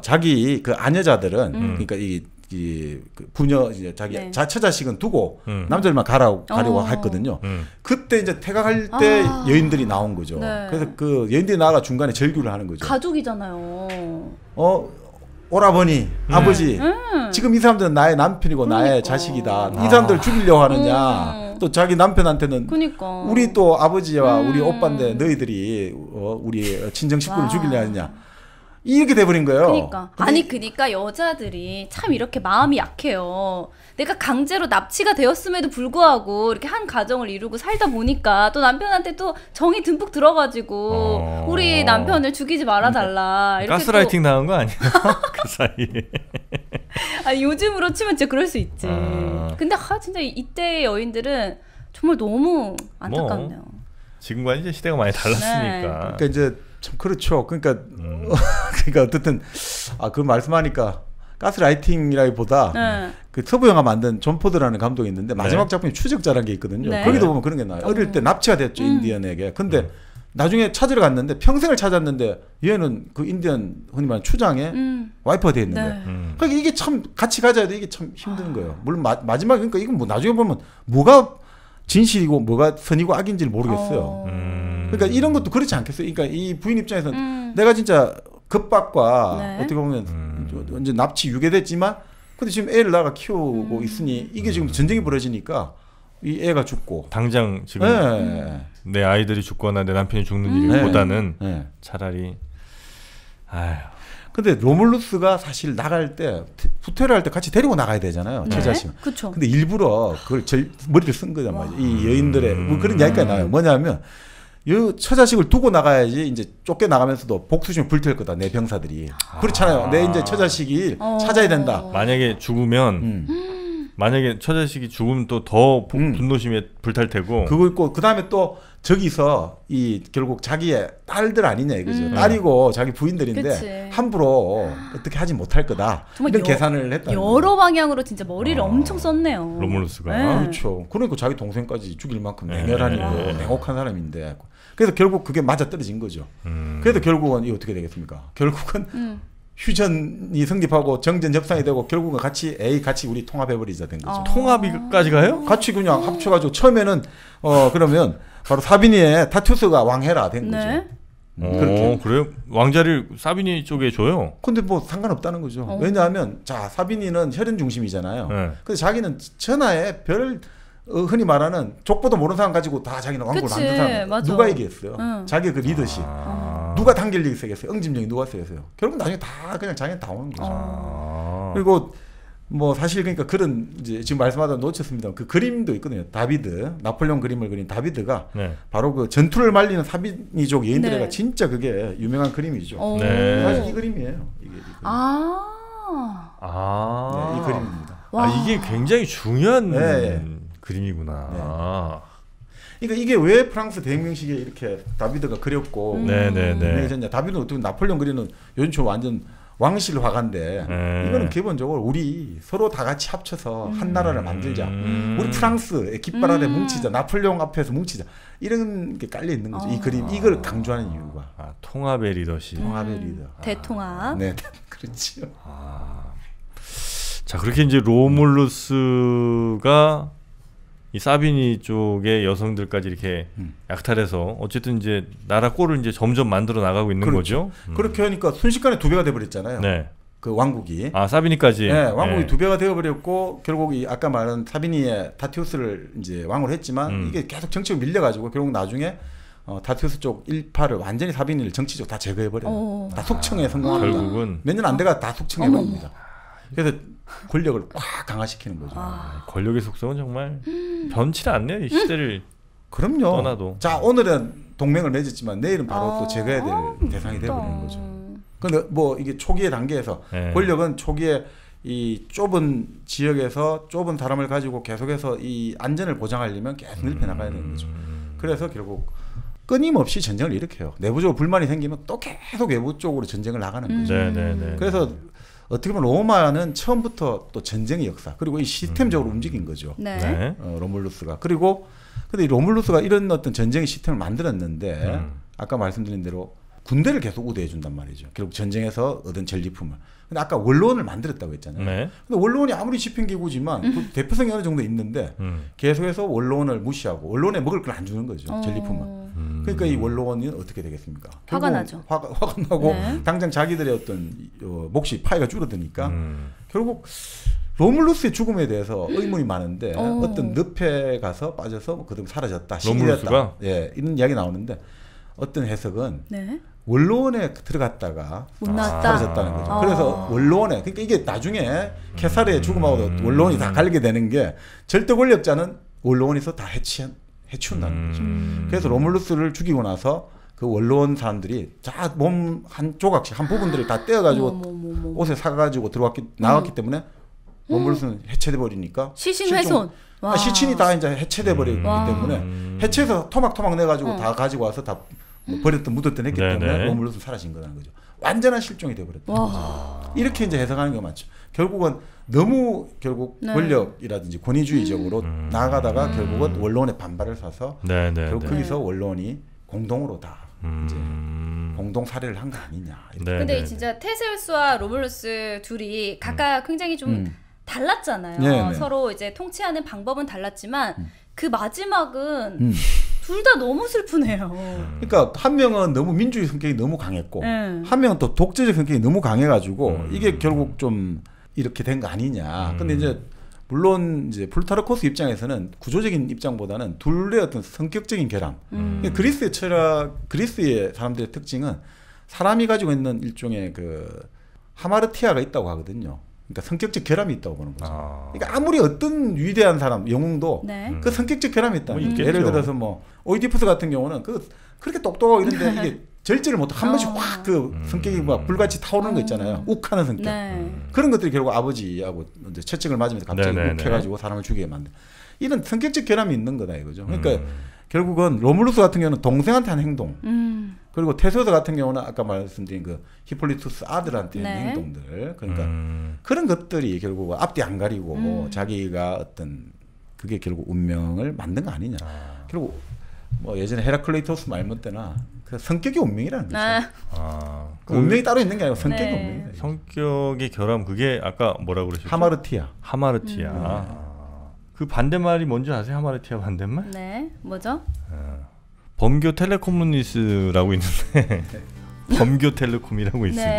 자기 그 아녀자들은 그러니까 그 부녀 이제 자기 처자식은 두고 남자들만 가려고 했거든요. 그때 이제 퇴각할 때 여인들이 나온 거죠. 그래서 그 여인들이 나가 중간에 절규를 하는 거죠. 가족이잖아요. 오라버니, 아버지, 지금 이 사람들은 나의 남편이고 나의 자식이다. 이 사람들 죽이려고 하느냐. 또 자기 남편한테는 우리 또 아버지와 우리 오빠인데 너희들이 우리 친정 식구를 죽이려 하느냐. 이렇게 돼버린 거예요. 그러니까 여자들이 참 이렇게 마음이 약해요. 내가 강제로 납치가 되었음에도 불구하고 이렇게 한 가정을 이루고 살다 보니까 또 남편한테 또 정이 듬뿍 들어가지고 우리 남편을 죽이지 말아달라. 이렇게 가스라이팅 당한 거 아니야? 그 사이에. 아니 요즘으로 치면 진짜 그럴 수 있지. 근데 진짜 이때의 여인들은 정말 너무 안타깝네요. 지금과 이제 시대가 많이 달랐으니까. 그러니까 이제 참 그렇죠. 그러니까 어쨌든 그 말씀하니까 가스라이팅이라기보다 그 서부 영화 만든 존 포드라는 감독이 있는데 마지막 작품이 추적자라는 게 있거든요. 거기도 보면 그런 게 나와요. 어릴 때 납치가 됐죠, 인디언에게. 근데 나중에 찾으러 갔는데 평생을 찾았는데 얘는 그 인디언 흔히 말하는 추장에 와이프가 돼 있는 거예요. 그러니까 이게 참 같이 가져야 돼. 이게 참 힘든 거예요. 물론 마지막에 그러니까 이건 뭐 나중에 보면 뭐가 진실이고 뭐가 선이고 악인지를 모르겠어요. 그러니까 이런 것도 그렇지 않겠어요. 그러니까 이 부인 입장에서는 내가 진짜 급박과 어떻게 보면 완전 납치 유괴됐지만 근데 지금 애를 낳아 키우고 있으니 이게 지금 전쟁이 벌어지니까 이 애가 죽고 당장 지금 내 아이들이 죽거나 내 남편이 죽는 일보다는 차라리 아휴. 근데 로물루스가 사실 나갈 때 후퇴를 할 때 같이 데리고 나가야 되잖아요. 처자식. 그렇죠. 근데 일부러 그걸 머리를 쓴 거란 말이죠. 이 여인들의 뭐 그런 이야기가 나와요. 뭐냐면 이 처자식을 두고 나가야지 이제 쫓겨 나가면서도 복수심을 불태울 거다 내 병사들이. 그렇잖아요. 내 이제 처자식이 찾아야 된다. 만약에 죽으면 만약에 처자식이 죽으면 또 더 분노심에 불탈 테고. 그거 있고 그 다음에 또 저기서 이 결국 자기의 딸들 아니냐 이거죠. 딸이고 자기 부인들인데 그치. 함부로 어떻게 하지 못할 거다. 이런 계산을 했다. 여러 방향으로 진짜 머리를 엄청 썼네요. 로물루스가. 그렇죠. 그러니까 자기 동생까지 죽일 만큼 냉혈한이고 냉혹한 사람인데. 그래서 결국 그게 맞아 떨어진 거죠. 그래서 결국은 이 어떻게 되겠습니까? 결국은 휴전이 성립하고 정전 협상이 되고 결국은 같이 우리 통합해버리자 된 거죠. 통합이까지 가요? 같이 그냥 합쳐가지고 처음에는 그러면 바로 사비니의 타투스가 왕해라 된 거죠. 그렇게. 그래요? 왕자를 사비니 쪽에 줘요? 근데 뭐 상관없다는 거죠. 왜냐하면 자 사비니는 혈연 중심이잖아요. 근데 자기는 천하에 별 흔히 말하는 족보도 모르는 사람 가지고 다 자기는 왕국을 만든 사람. 맞아. 누가 얘기했어요? 자기 그 리더십. 누가 당길력이 세겠어요? 응집력이 누가 세겠어요? 결국 나중에 다 그냥 자기는 다 오는 거죠. 그리고 뭐 사실 그러니까 그런 이제 지금 말씀하다 놓쳤습니다. 그 그림도 있거든요. 다비드, 나폴레옹 그림을 그린 다비드가 바로 그 전투를 말리는 사비니족 여인들에가 진짜 그게 유명한 그림이죠. 사실 이 그림이에요. 이게 이 그림입니다. 이게 굉장히 중요한 그림이구나. 그러니까 이게 왜 프랑스 대혁명시기에 이렇게 다비드가 그렸고 유명해졌냐? 다비드는 어떻게 나폴레옹 그리는 요즘 완전 왕실 화가인데 이거는 기본적으로 우리 서로 다 같이 합쳐서 한 나라를 만들자. 우리 프랑스의 깃발 아래 뭉치자. 나폴레옹 앞에서 뭉치자. 이런 게 깔려 있는 거죠. 이 그림 이걸 강조하는 이유가. 통합의 리더십. 통합의 리더. 대통합. 네, 그렇죠. 자 그렇게 이제 로물루스가 이 사비니 쪽의 여성들까지 이렇게 약탈해서 어쨌든 이제 나라 꼴을 이제 점점 만들어 나가고 있는 거죠. 그렇게 하니까 순식간에 2배가 돼버렸잖아요. 그 왕국이. 사비니까지. 네, 왕국이 2배가 되어버렸고 결국 이 아까 말한 사비니의 다티우스를 이제 왕으로 했지만 이게 계속 정치적으로 밀려가지고 결국 나중에 다티우스 쪽 일파를 완전히 사비니를 정치적으로 다 제거해버려요. 다 숙청에 성공합니다. 결국은 몇 년 안 돼가 다 숙청해버립니다. 그래서 권력을 확 강화시키는 거죠. 권력의 속성은 정말 변치 않네요. 이 시대를 그럼요. 떠나도. 자 오늘은 동맹을 맺었지만 내일은 바로 또 제거해야 될 대상이 되어버리는 거죠. 근데 뭐 이게 초기의 단계에서 권력은 초기에 이 좁은 지역에서 좁은 사람을 가지고 계속해서 이 안전을 보장하려면 계속 넓혀 나가야 되는 거죠. 그래서 결국 끊임없이 전쟁을 일으켜요. 내부적으로 불만이 생기면 또 계속 외부 쪽으로 전쟁을 나가는 거죠. 그래서 어떻게 보면 로마는 처음부터 또 전쟁의 역사 그리고 이 시스템적으로 움직인 거죠. 로물루스가. 그리고 근데 이 로물루스가 이런 어떤 전쟁의 시스템을 만들었는데 아까 말씀드린 대로 군대를 계속 우대해 준단 말이죠. 결국 전쟁에서 얻은 전리품을. 근데 아까 원로원을 만들었다고 했잖아요. 근데 원로원이 아무리 집행기구지만 그 대표성이 어느 정도 있는데 계속해서 원로원을 무시하고 원로원에 먹을 걸 안 주는 거죠. 전리품을. 그러니까 이 원로원은 어떻게 되겠습니까? 화가 나죠. 화가 나고 당장 자기들의 어떤 몫이 파이가 줄어드니까 결국 로물루스의 죽음에 대해서 의문이 많은데 어떤 늪에 가서 빠져서 그다음 사라졌다. 로물루스가? 이런 이야기 나오는데 어떤 해석은 원로원에 들어갔다가 사라졌다는 거죠. 그래서 원로원에 그러니까 이게 나중에 케사르의 죽음하고도 원로원이 다 갈게 되는 게 절대 권력자는 원로원에서 다 해치운다는 거죠. 그래서 로물루스를 죽이고 나서 그 원로원 사람들이 자 몸 한 조각씩 한 부분들을 다 떼어가지고 옷에 사가지고 나왔기 때문에 로물루스는 해체돼 버리니까 시신훼손. 시신이 다 이제 해체돼 버리기 때문에 해체해서 토막토막 내가지고 다 가지고 와서 다 버렸던 묻었던 했기 때문에 로물루스 사라진 거라는 거죠. 완전한 실종이 돼버렸던 거죠. 이렇게 이제 해석하는 게 맞죠. 결국은 너무 결국 권력이라든지 권위주의적으로 나아가다가 결국은 원로원의 반발을 사서 결국 거기서 원로원이 공동으로 다 이제 공동 살해를 한 거 아니냐. 근데 진짜 테세우스와 로물루스 둘이 각각 굉장히 좀 달랐잖아요. 서로 이제 통치하는 방법은 달랐지만 그 마지막은 둘 다 너무 슬프네요. 그러니까 한 명은 너무 민주주의 성격이 너무 강했고 한 명은 또 독재적 성격이 너무 강해가지고 이게 결국 좀 이렇게 된 거 아니냐. 근데 이제 물론 이제 플루타르코스 입장에서는 구조적인 입장보다는 둘의 어떤 성격적인 결함. 그리스의 철학, 그리스의 사람들의 특징은 사람이 가지고 있는 일종의 그 하마르티아가 있다고 하거든요. 그러니까 성격적 결함이 있다고 보는 거죠. 그러니까 아무리 어떤 위대한 사람, 영웅도 그 성격적 결함이 있다. 예를 들어서 뭐 오이디푸스 같은 경우는 그렇게 똑똑하고 이런데 이게 절제를 못하고 한 번씩 확 그 성격이 막 불같이 타오르는 거 있잖아요. 욱하는 성격. 그런 것들이 결국 아버지하고 이제 채찍을 맞으면서 갑자기 욱해가지고 사람을 죽이게 만든. 이런 성격적 결함이 있는 거다 이거죠. 그러니까 결국은 로물루스 같은 경우는 동생한테 한 행동, 그리고 테세우스 같은 경우는 아까 말씀드린 그 히폴리투스 아들한테 한 행동들, 그러니까 그런 것들이 결국 앞뒤 안 가리고 자기가 어떤 그게 결국 운명을 만든 거 아니냐. 결국 뭐 예전에 헤라클레이토스 말문 때나 그 성격이 운명이라는 거죠. 그 운명이 따로 있는 게 아니고 성격이 운명이다. 성격의 결함, 그게 아까 뭐라고 그러셨죠? 하마르티아. 그 반대말이 뭔지 아세요? 하마르티아 반대말? 네, 뭐죠? 범교 텔레코무니스라고 있는데 범교 텔레콤이라고 있습니다.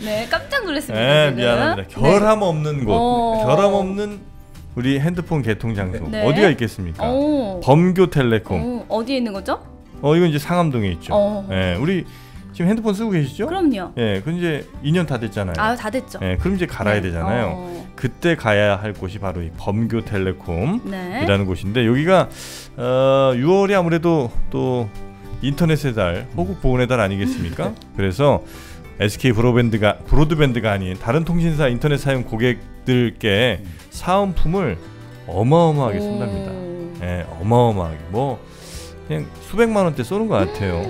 네, 깜짝 놀랐습니다. 네, 미안합니다. 결함 없는 곳, 결함 없는 우리 핸드폰 개통 장소 어디가 있겠습니까? 범교 텔레콤. 어디에 있는 거죠? 이건 이제 상암동에 있죠. 네, 우리 지금 핸드폰 쓰고 계시죠? 그럼요. 예, 그 이제 2년 다 됐잖아요. 다 됐죠. 예, 그럼 이제 갈아야 되잖아요. 그때 가야 할 곳이 바로 이 범교텔레콤이라는 곳인데, 여기가 6월이 아무래도 또 인터넷의 달, 호국 보훈의 달 아니겠습니까? 그래서 SK 브로드밴드가 아닌 다른 통신사 인터넷 사용 고객들께 사은품을 어마어마하게 쏜답니다. 예, 어마어마하게 뭐 그냥 수백만 원대 쏘는 것 같아요.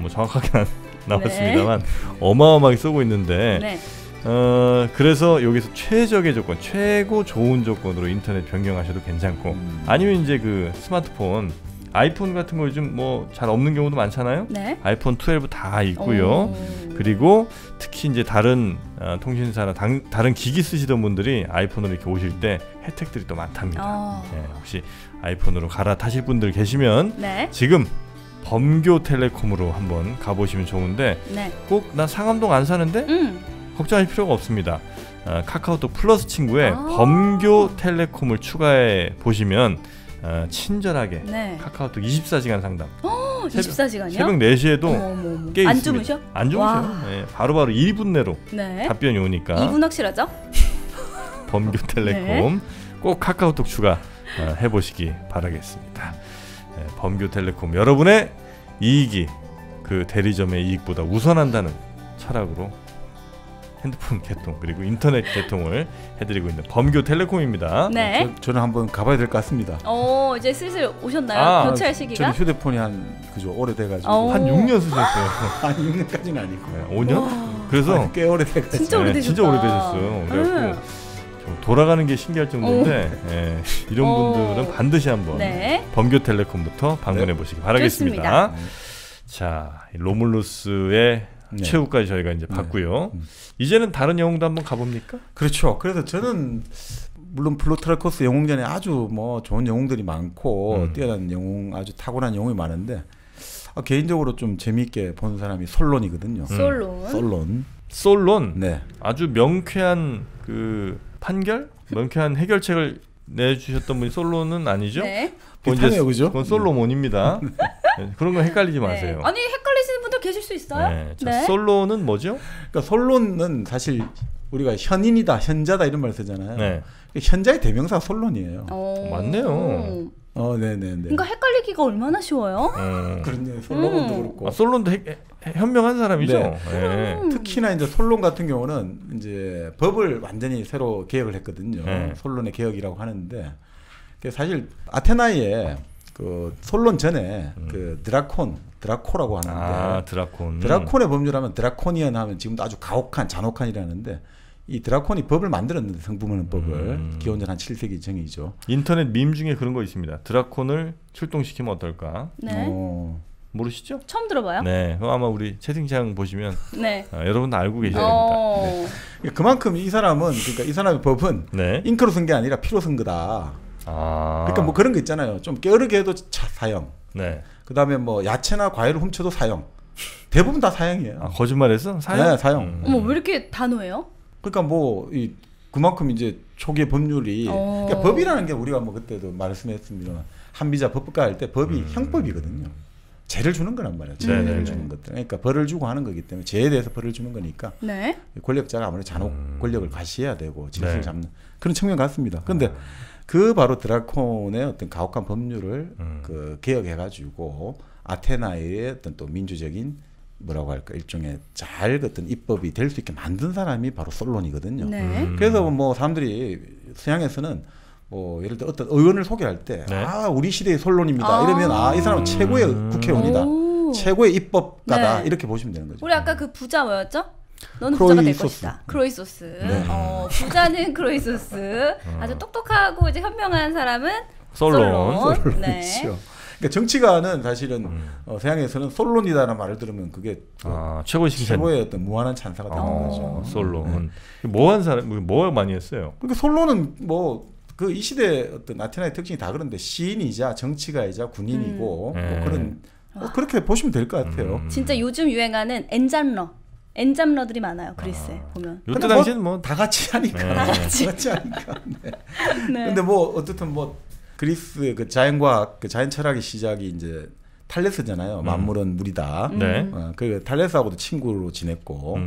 뭐 정확하게 안 나왔습니다만 어마어마하게 쏘고 있는데, 그래서 여기서 최적의 조건, 최고 좋은 조건으로 인터넷 변경하셔도 괜찮고, 아니면 이제 그 스마트폰, 아이폰 같은 거 요즘 뭐 잘 없는 경우도 많잖아요. 아이폰 12 다 있고요. 그리고 특히 이제 다른 통신사나 다른 기기 쓰시던 분들이 아이폰으로 이렇게 오실 때 혜택들이 또 많답니다. 혹시 아이폰으로 갈아타실 분들 계시면 지금 범교텔레콤으로 한번 가보시면 좋은데, 꼭 나 상암동 안 사는데 걱정할 필요가 없습니다. 카카오톡 플러스 친구에 범교텔레콤을 추가해 보시면 친절하게 카카오톡 24시간 상담. 24시간이요? 새벽 4시에도 꽤 안 있습니다. 주무셔? 안 주무셔요. 네, 바로바로 2분 내로 답변이 오니까. 2분 확실하죠? 범교텔레콤 꼭 카카오톡 추가 해보시기 바라겠습니다. 범교텔레콤, 여러분의 이익이 그 대리점의 이익보다 우선한다는 철학으로 핸드폰 개통 그리고 인터넷 개통을 해드리고 있는 범교텔레콤입니다. 저는 한번 가봐야 될 것 같습니다. 이제 슬슬 오셨나요? 교체할 시기가? 저는 휴대폰이 오래돼가지고 한 6년 쓰셨어요. 한 6년까지는 아니고 5년? 그래서 꽤 오래돼가지고 진짜 오래되셨다. 진짜 오래되셨어요. 그래갖고 좀 돌아가는 게 신기할 정도인데 이런 분들은 반드시 한번 범교텔레콤부터 방문해 보시기 바라겠습니다. 자, 로물루스의 최후까지 저희가 이제 봤고요. 이제는 다른 영웅도 한번 가봅니까? 그렇죠. 그래서 저는 물론 플루타르코스 영웅전에 아주 뭐 좋은 영웅들이 많고 뛰어난 영웅, 아주 탁월한 영웅이 많은데 개인적으로 좀 재미있게 본 사람이 솔론이거든요. 솔론. 네. 아주 명쾌한 그 판결, 명쾌한 해결책을 내주셨던 분이 솔론은 아니죠? 비슷하네요, 그죠? 그건 솔로몬입니다. 그런 건 헷갈리지 마세요. 아니, 헷갈리시는 분들 계실 수 있어요? 자, 솔론은 뭐죠? 그러니까 솔론은 사실 우리가 현인이다, 현자다 이런 말 쓰잖아요. 현자의 대명사 솔론이에요. 맞네요. 네네네. 그러니까 헷갈리기가 얼마나 쉬워요? 그런데 솔로몬도 그렇고. 솔론도 현명한 사람이죠. 특히나 이제 솔론 같은 경우는 이제 법을 완전히 새로 개혁을 했거든요. 솔론의 개혁이라고 하는데, 사실 아테나에 그 솔론 전에 그 드라코라고 하는데, 드라콘의 범주라면 드라코니언 하면 지금도 아주 가혹한 잔혹한이라는데, 이 드라콘이 법을 만들었는데, 성부문헌법을 기원전 한 7세기 전이죠. 인터넷 밈 중에 그런 거 있습니다. 드라콘을 출동시키면 어떨까? 모르시죠? 처음 들어봐요. 그럼 아마 우리 채팅창 보시면 여러분도 알고 계셔야 됩니다. 그만큼 이 사람은, 그러니까 이 사람의 법은 잉크로 쓴 게 아니라 피로 쓴 거다. 그러니까 뭐 그런 거 있잖아요. 좀 게으르게 해도 사형. 그다음에 뭐 야채나 과일을 훔쳐도 사형. 대부분 다 사형이에요. 거짓말해서 사형? 사형. 어머, 왜 이렇게 단호해요? 그러니까 뭐 그만큼 이제 초기의 법률이 그러니까 법이라는 게 우리가 뭐 그때도 말씀했습니다만 한비자 법과 할 때 법이 형법이거든요. 죄를 주는 거란 말이에요. 죄를 주는 것들. 그러니까 벌을 주고 하는 거기 때문에 죄에 대해서 벌을 주는 거니까 네. 권력자가 아무래도 잔혹 권력을 과시해야 되고 질서를 잡는 그런 측면 같습니다. 그런데 그 바로 드라콘의 어떤 가혹한 법률을 그 개혁해가지고 아테나의 어떤 또 민주적인 뭐라고 할까 일종의 잘 어떤 입법이 될 수 있게 만든 사람이 바로 솔론이거든요. 네. 그래서 뭐 사람들이 서양에서는 뭐 예를 들어 어떤 의원을 소개할 때 아 우리 시대의 솔론입니다 이러면 아 이 사람은 최고의 국회의원이다, 최고의 입법가다 이렇게 보시면 되는 거죠. 우리 아까 그 부자 뭐였죠? 너는 부자가 될 것이다. 크로이소스. 네. 부자는 크로이소스. 아주 똑똑하고 이제 현명한 사람은 솔론. 네. 그렇죠. 그러니까 정치가는 사실은 서양에서는 솔론이다라는 말을 들으면 그게 최고의 칭찬. 최고의 어떤 무한한 찬사가 되는 거죠. 솔론. 뭐한 사람 뭐 많이 했어요? 그러니까 솔론은 뭐 그 이 시대 어떤 아테나의 특징이 다 그런데 시인이자 정치가이자 군인이고 뭐 그런 그렇게 보시면 될 것 같아요. 진짜 요즘 유행하는 엔잡러들이 많아요. 그리스에 보면. 이때 당시는 뭐 다 같이 하니까. 다 같이 하니까. 네. 근데 뭐 어쨌든 뭐 그리스 그 자연과학, 그 자연 철학의 시작이 이제 탈레스잖아요. 만물은 물이다. 그 탈레스하고도 친구로 지냈고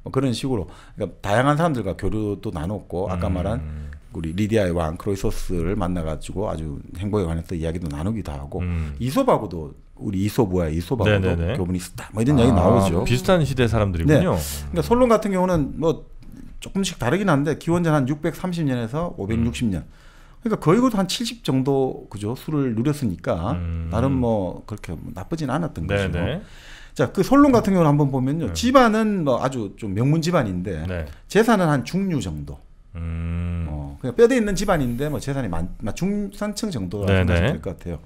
뭐 그런 식으로 그러니까 다양한 사람들과 교류도 나눴고 아까 말한 우리 리디아의 왕 크로이소스를 만나가지고 아주 행복에 관해서 이야기도 나누기도 하고 이솝하고도 우리 이솝하고도 교분이 있었다. 뭐 이런 이야기 나오죠. 비슷한 시대 사람들이군요. 네. 그러니까 솔론 같은 경우는 뭐 조금씩 다르긴 한데 기원전 한 630년에서 560년. 그러니까 거의 한 70 정도 그죠 수를 누렸으니까 나름 뭐 그렇게 나쁘진 않았던 거죠. 자, 그 솔론 같은 경우는 한번 보면요, 집안은 뭐 아주 좀 명문 집안인데 재산은 한 중류 정도. 그냥 뼈대 있는 집안인데 뭐 재산이 중산층 정도가 될 것 같아요.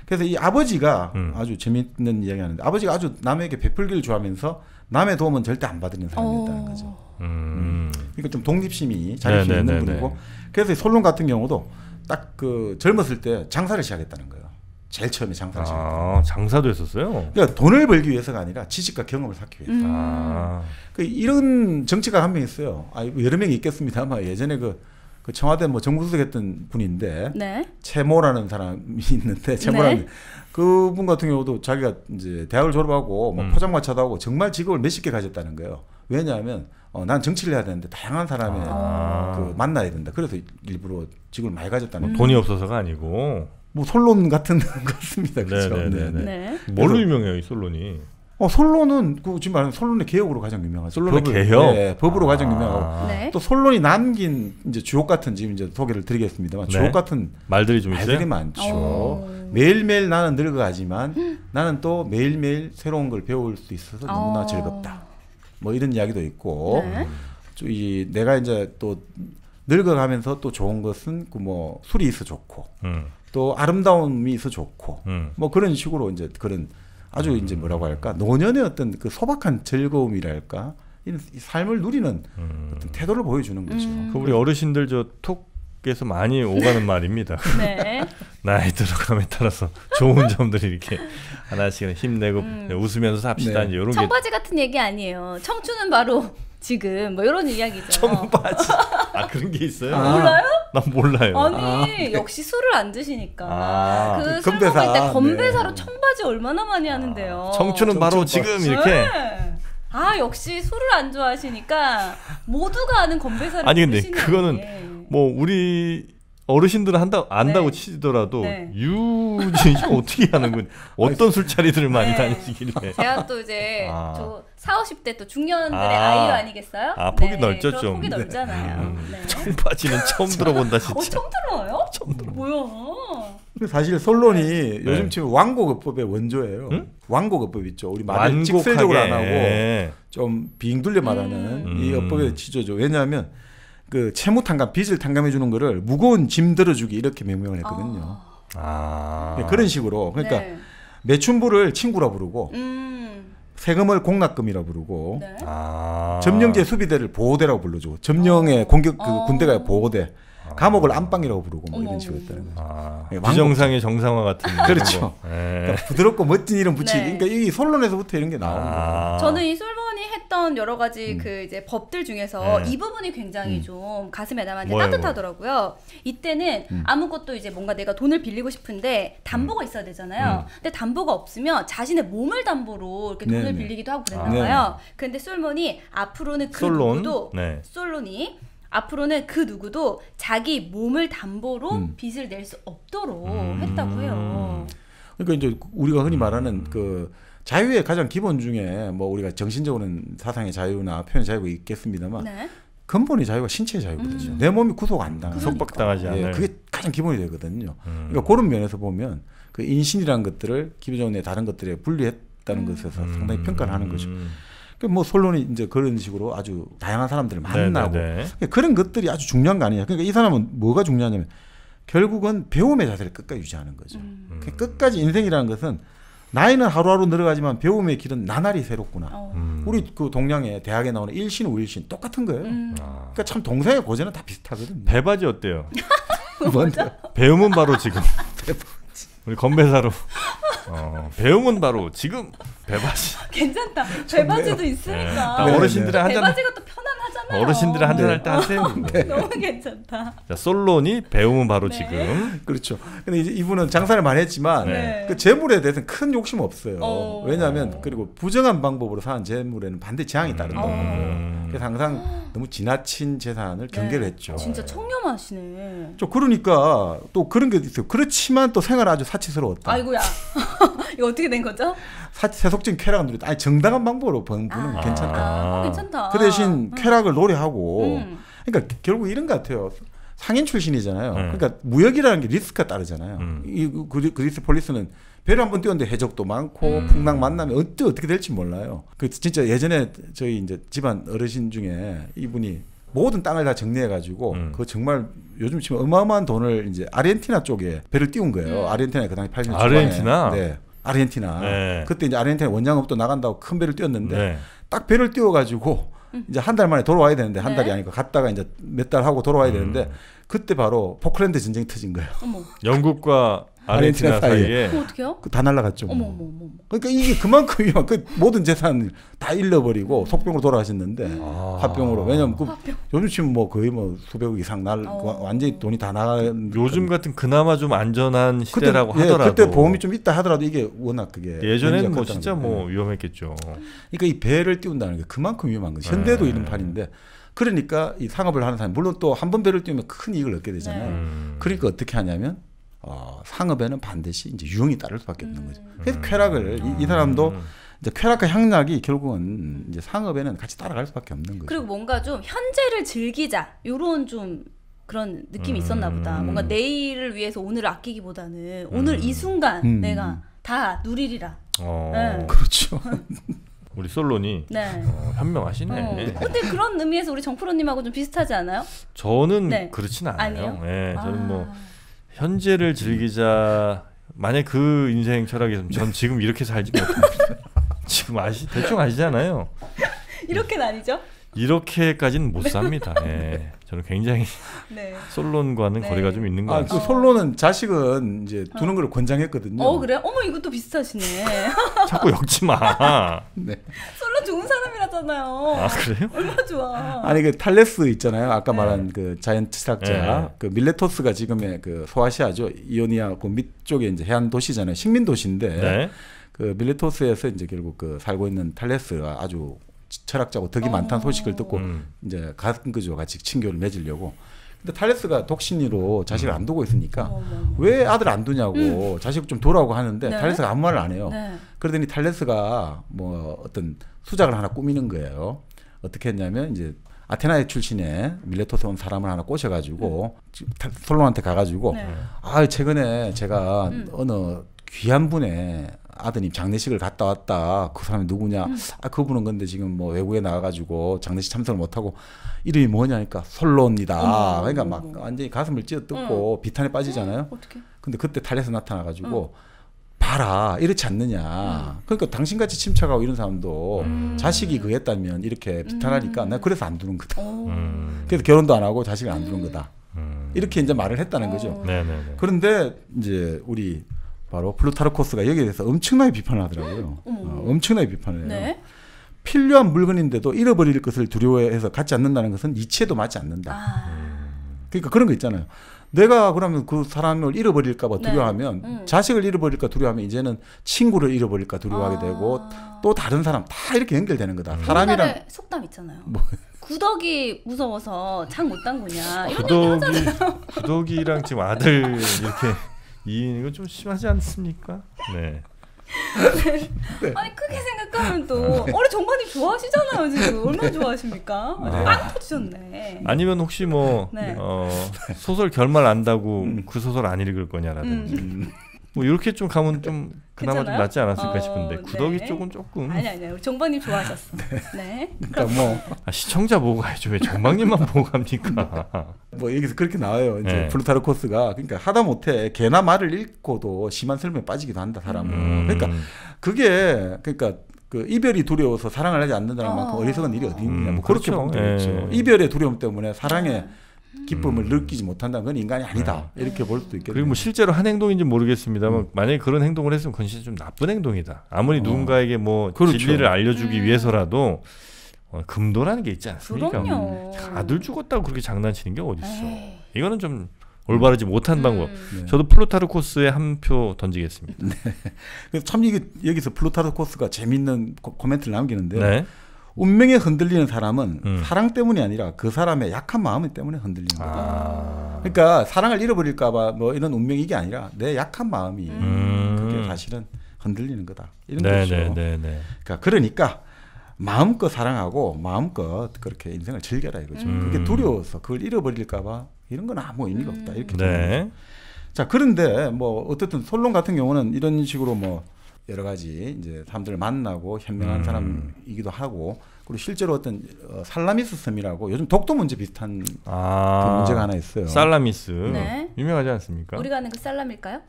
그래서 이 아버지가 아주 재밌는 이야기하는데 아버지가 아주 남에게 베풀기를 좋아하면서 남의 도움은 절대 안 받는 사람이었다는 거죠. 그러니까 좀 독립심이 자립심이 있는 분이고 그래서 솔론 같은 경우도 딱 그 젊었을 때 장사를 시작했다는 거예요. 제일 처음에 장사를 시작했다. 장사도 했었어요? 그러니까 돈을 벌기 위해서가 아니라 지식과 경험을 쌓기 위해서. 그 이런 정치가 한 명 있어요. 여러 명이 있겠습니다만 예전에 그 청와대 뭐 정무수석 했던 분인데 최모라는 사람이 있는데 최모라는 그분 같은 경우도 자기가 이제 대학을 졸업하고 뭐 포장마차도 하고 정말 직업을 몇십 개 가졌다는 거예요. 왜냐하면 난 정치를 해야 되는데 다양한 사람의 그 만나야 된다. 그래서 일부러 직업을 많이 가졌다는 돈이 없어서가 아니고 뭐 솔론 같은 것같습니다. 그렇죠. 뭘로 유명해요, 이 솔론이? 솔론은 그 지금 말하는 솔론의 개혁으로 가장 유명하죠. 솔론의 개혁? 네, 법으로 가장 유명하고 또 솔론이 남긴 이제 주옥 같은 지금 이제 소개를 드리겠습니다만 주옥 같은 말들이 좀 있어요? 말들이 많죠. 매일매일 나는 늙어가지만 나는 또 매일매일 새로운 걸 배울 수 있어서 너무나 즐겁다. 뭐 이런 이야기도 있고 내가 이제 또 늙어가면서 또 좋은 것은 그 뭐 술이 있어 좋고 또 아름다움이 있어 좋고 뭐 그런 식으로 이제 그런 아주 이제 뭐라고 할까 노년의 어떤 그 소박한 즐거움이랄까 이 삶을 누리는 어떤 태도를 보여주는 거죠. 그 우리 어르신들 저 톡에서 많이 오가는 말입니다. 나이 들어감에 따라서 좋은 점들이 이렇게 하나씩 힘내고 웃으면서 삽시다. 이제 이런 청바지 같은 얘기 아니에요. 청춘은 바로 지금 뭐 이런 이야기죠. 청바지. 그런 게 있어요? 몰라요? 난 몰라요. 아니 역시 술을 안 드시니까 그 술 먹을 때 건배사로 청바지 얼마나 많이 하는데요. 청춘은 바로 지금 이렇게. 역시 술을 안 좋아하시니까 모두가 아는 건배사를 아니 근데 그거는 뭐 우리 어르신들은 안다고 치더라도 유진이 어떻게 하는 건 어떤 술자리들을 많이 다니시길래 제가 또 이제 저 40, 50대 또 중년들의 아이유 아니겠어요? 폭이 넓죠 좀. 폭이 넓잖아요. 청바지는 처음 들어본다 진짜. 처음 들어요? 처음 들어. 뭐야? 사실 솔론이 요즘 지금 완고급법의 원조예요. 완고급법 있죠. 우리 말을 직설적으로 안 하고 좀 빙둘려 말하는 이 어법의 지조죠. 왜냐하면 그 채무 탕감, 빚을 탕감해 주는 거를 무거운 짐 들어주기 이렇게 명명을 했거든요. 그런 식으로 그러니까 매춘부를 친구라 부르고 세금을 공납금이라 부르고 점령제 수비대를 보호대라고 불러주고 점령의 공격 그 군대가 보호대, 감옥을 안방이라고 부르고 뭐 이런 식으로 했다는 거죠. 비정상의 정상화 같은. 그렇죠. 그러니까 부드럽고 멋진 이름 붙이기. 그러니까 이 솔론에서부터 이런 게 나오는 거예요. 저는 이 솔몬이 했던 했던 여러 가지 그 이제 법들 중에서 이 부분이 굉장히 좀 가슴에 남았는데 뭐예요, 따뜻하더라고요. 이때는 아무것도 이제 뭔가 내가 돈을 빌리고 싶은데 담보가 있어야 되잖아요. 근데 담보가 없으면 자신의 몸을 담보로 이렇게 돈을 빌리기도 하고 그랬나 봐요. 근데 솔몬이 앞으로는 그 누구도 솔론이 앞으로는 그 누구도 자기 몸을 담보로 빚을 낼 수 없도록 했다고 해요. 그러니까 이제 우리가 흔히 말하는 그 자유의 가장 기본 중에 뭐 우리가 정신적으로는 사상의 자유나 표현의 자유가 있겠습니다만 근본의 자유가 신체의 자유거든요. 내 몸이 구속 안 당하는 속박당하지 않아요. 그게 가장 기본이 되거든요. 그러니까 그런 면에서 보면 그 인신이라는 것들을 기본적으로 다른 것들에 분리했다는 것에서 상당히 평가를 하는 거죠. 뭐 솔론이 이제 그런 식으로 아주 다양한 사람들을 만나고 그런 것들이 아주 중요한 거 아니냐. 그러니까 이 사람은 뭐가 중요하냐면 결국은 배움의 자세를 끝까지 유지하는 거죠. 끝까지 인생이라는 것은 나이는 하루하루 늘어가지만 배움의 길은 나날이 새롭구나. 우리 그 동양에 대학에 나오는 일신, 우일신 똑같은 거예요. 그러니까 참 동생의 고전은 다 비슷하거든요. 배바지 어때요? 뭔데? 배움은 바로 지금. 우리 건배사로 배움은 바로 지금 배바지. 괜찮다. 배바지도 있으니까. 어르신들의 한 잔. 배바지가 또 편안하잖아요. 어르신들의 한 잔 할 때 하세요. 너무 괜찮다. 자, 솔론이 배움은 바로 지금. 그렇죠. 근데 이제 이분은 장사를 많이 했지만 그 재물에 대해서는 큰 욕심 없어요. 왜냐하면 그리고 부정한 방법으로 사는 재물에는 반드시 재앙이 따른다고. 그래서 항상 너무 지나친 재산을 경계를 했죠. 진짜 청렴하시네. 그러니까 또 그런 게 있어요. 그렇지만 또 생활 아주 사치스러웠다. 아이고야. 이거 어떻게 된 거죠? 세속적인 쾌락은 누리다. 아니 정당한 방법으로 버는 분은 괜찮다. 괜찮다. 그 대신 쾌락을 노래하고 그러니까 결국 이런 것 같아요. 상인 출신이잖아요. 그러니까 무역이라는 게 리스크가 따르잖아요. 이 그리스 폴리스는 배를 한번 띄웠는데 해적도 많고 풍랑 만나면 어떻게 될지 몰라요. 그 진짜 예전에 저희 이제 집안 어르신 중에 이분이 모든 땅을 다 정리해가지고 그 정말 요즘 치면 어마어마한 돈을 이제 아르헨티나 쪽에 배를 띄운 거예요. 아르헨티나에 그 당시 80년 초반에. 아르헨티나? 네. 아르헨티나. 그때 이제 아르헨티나 원양업도 나간다고 큰 배를 띄웠는데 딱 배를 띄워가지고 이제 한 달 만에 돌아와야 되는데 한 달이 아니고 갔다가 이제 몇 달 하고 돌아와야 되는데 그때 바로 포클랜드 전쟁이 터진 거예요. 영국과 아르헨티나 사이에. 어떻게요? 다 날라갔죠. 그러니까 이게 그만큼 그 모든 재산을 다 잃어버리고 속병으로 돌아가셨는데 화병으로. 왜냐면 요즘 치면 뭐 거의 뭐 수백억 이상 완전히 돈이 다 나간. 요즘 같은 그나마 좀 안전한 시대라고 하더라도. 그때 보험이 좀 있다 하더라도 이게 워낙 그게. 예전에는 뭐 진짜 뭐 위험했겠죠. 그러니까 이 배를 띄운다는 게 그만큼 위험한 거죠. 현대도 이런 판인데. 그러니까 이 상업을 하는 사람 물론 또 한 번 배를 띄우면 큰 이익을 얻게 되잖아요. 그러니까 어떻게 하냐면 상업에는 반드시 이제 유흥이 따를 수밖에 없는 거죠. 그래서 쾌락을 이 사람도 이제 쾌락과 향락이 결국은 이제 상업에는 같이 따라갈 수밖에 없는 거죠. 그리고 뭔가 좀 현재를 즐기자 요런 좀 그런 느낌이 있었나 보다. 뭔가 내일을 위해서 오늘을 아끼기보다는 오늘 이 순간 내가 다 누리리라. 그렇죠. 우리 솔론이 현명하시네. 근데 그런 의미에서 우리 정프로님하고 좀 비슷하지 않아요? 저는 그렇진 않아요. 네, 저는 뭐 현재를 즐기자. 만약 그 인생 철학이었으면 전 지금 이렇게 살지 못합니다. 지금 대충 아시잖아요. 이렇게는 아니죠? 이렇게까지는 못 삽니다. 네. 저는 굉장히 솔론과는 거리가 좀 있는 것 같아요. 그 솔론은 자식은 이제 두는 걸 권장했거든요. 그래요? 어머 이것도 비슷하시네. 자꾸 엮지 마. 솔론 좋은 사람이라잖아요. 아 그래요? 얼마나 좋아. 아니 그 탈레스 있잖아요. 아까 말한 그 자이언트 철학자. 그 밀레토스가 지금의 그 소아시아죠. 이오니아 그 밑쪽에 이제 해안 도시잖아요. 식민 도시인데 그 밀레토스에서 이제 결국 그 살고 있는 탈레스가 아주 철학자고 덕이 많다는 소식을 듣고 이제 간 거죠. 같이 친교를 맺으려고. 근데 탈레스가 독신이로 자식을 안 두고 있으니까 왜 아들 안 두냐고 자식 좀 두라고 하는데 탈레스가 아무 말을 안 해요. 그러더니 탈레스가 뭐 어떤 수작을 하나 꾸미는 거예요. 어떻게 했냐면 이제 아테나의 출신의 밀레토스 온 사람을 하나 꼬셔가지고 솔론한테 가가지고 최근에 제가 어느 귀한 분의 아드님 장례식을 갔다 왔다. 그 사람이 누구냐? 그분은 근데 지금 뭐 외국에 나가가지고 장례식 참석을 못하고 이름이 뭐냐니까 솔론이다. 그러니까 막 완전히 가슴을 찌어뜯고 비탄에 빠지잖아요. 어떻게? 근데 그때 탈레스 나타나가지고 봐라 이렇지 않느냐. 그러니까 당신같이 침착하고 이런 사람도 자식이 그거 했다면 이렇게 비탄하니까 내가 그래서 안 두는 거다. 그래서 결혼도 안 하고 자식을 안 두는 거다. 이렇게 이제 말을 했다는 거죠. 그런데 이제 우리 바로 플루타르코스가 여기에 대해서 엄청나게 비판을 하더라고요. 엄청나게 비판을 해요. 필요한 물건인데도 잃어버릴 것을 두려워해서 갖지 않는다는 것은 이치에도 맞지 않는다. 그러니까 그런 거 있잖아요. 내가 그러면 그 사람을 잃어버릴까 봐 두려워하면 자식을 잃어버릴까 두려워하면 이제는 친구를 잃어버릴까 두려워하게 되고 또 다른 사람 다 이렇게 연결되는 거다. 사람이랑 속담 있잖아요. 구덕이 무서워서 장 못 담그냐 이런 얘기 하잖아요. 구덕이랑 지금 아들 이렇게 이거 좀 심하지 않습니까? 네. 네. 아니 크게 생각하면 또 우리 정반님 좋아하시잖아요. 지금 얼마나 좋아하십니까? 빵 터지셨네. 아니면 혹시 뭐 네. 소설 결말 안다고 그 소설 안 읽을 거냐라든지 뭐 이렇게 좀 가면 좀 그나마 좀 낫지 않았을까 싶은데 구덕이 네. 쪽은 조금 아니 우리 정반님 좋아하셨어. 네. 그러니까 뭐 시청자 보고 가야죠. 왜 정방님만 보고 갑니까? 뭐 여기서 그렇게 나와요. 이제 네. 플루타르코스가 그러니까 하다 못해 개나 말을 읽고도 심한 설명에 빠지기도 한다 사람은. 그러니까 그게 그러니까 그 이별이 두려워서 사랑을 하지 않는다는 만큼 어리석은 일이 어디 있느냐. 뭐 그렇게 보면 되겠죠. 이별의 두려움 때문에 사랑의 기쁨을 느끼지 못한다는 건 인간이 아니다. 이렇게 볼 수도 있겠네요. 그리고 뭐 실제로 한 행동인지 모르겠습니다만 만약에 그런 행동을 했으면 그건 진짜 좀 나쁜 행동이다. 아무리 누군가에게 뭐 그렇죠. 진리를 알려주기 위해서라도 금도라는 게 있지 않습니까? 그럼요. 아들 죽었다고 그렇게 장난치는 게 어딨어. 이거는 좀 올바르지 못한 방법. 저도 플루타르코스에 한 표 던지겠습니다. 네. 참 이게 여기서 플루타르코스가 재밌는 코멘트를 남기는데 네. 운명에 흔들리는 사람은 사랑 때문이 아니라 그 사람의 약한 마음 때문에 흔들리는 거다. 그러니까 사랑을 잃어버릴까 봐 뭐 이런 운명이 이게 아니라 내 약한 마음이 그게 사실은 흔들리는 거다. 이런 거죠. 그러니까 마음껏 사랑하고 마음껏 그렇게 인생을 즐겨라 이거죠. 그게 두려워서 그걸 잃어버릴까 봐 이런 건 아무 의미가 없다. 이렇게 네. 자, 그런데 뭐 어쨌든 솔론 같은 경우는 이런 식으로 뭐 여러 가지 이제 사람들을 만나고 현명한 사람이기도 하고 그리고 실제로 어떤 살라미스 섬이라고 요즘 독도 문제 비슷한 그 문제가 하나 있어요. 살라미스 네. 유명하지 않습니까? 우리가 아는 그 살람일까요?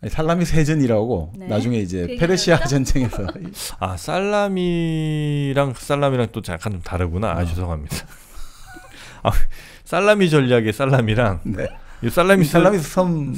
아니, 살라미스 해전이라고 네. 나중에 이제 페르시아 전쟁에서 살라미랑 또 약간 좀 다르구나. 죄송합니다. 살라미 전략의 살라미랑 네. 이 살라미스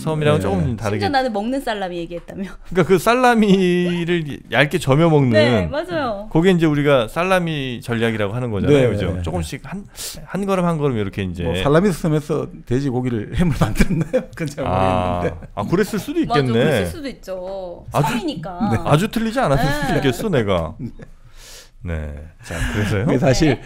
섬이랑은 조금 다르게. 심지어 나는 먹는 살라미 얘기했다며. 그러니까 그 살라미를 얇게 저며 먹는. 네, 맞아요. 그게 이제 우리가 살라미 전략이라고 하는 거잖아요, 네, 그죠? 조금씩 한 걸음 한 걸음 이렇게 이제. 뭐 살라미스 섬에서 돼지고기를 햄을 만들었나요? 그건 잘 모르겠는데. 그랬을 수도 있겠네. 맞아, 그랬을 수도 있죠. 섬이니까. 네. 아주 틀리지 않았을 수도 있겠어, 내가. 네. 자, 그래서요. 사실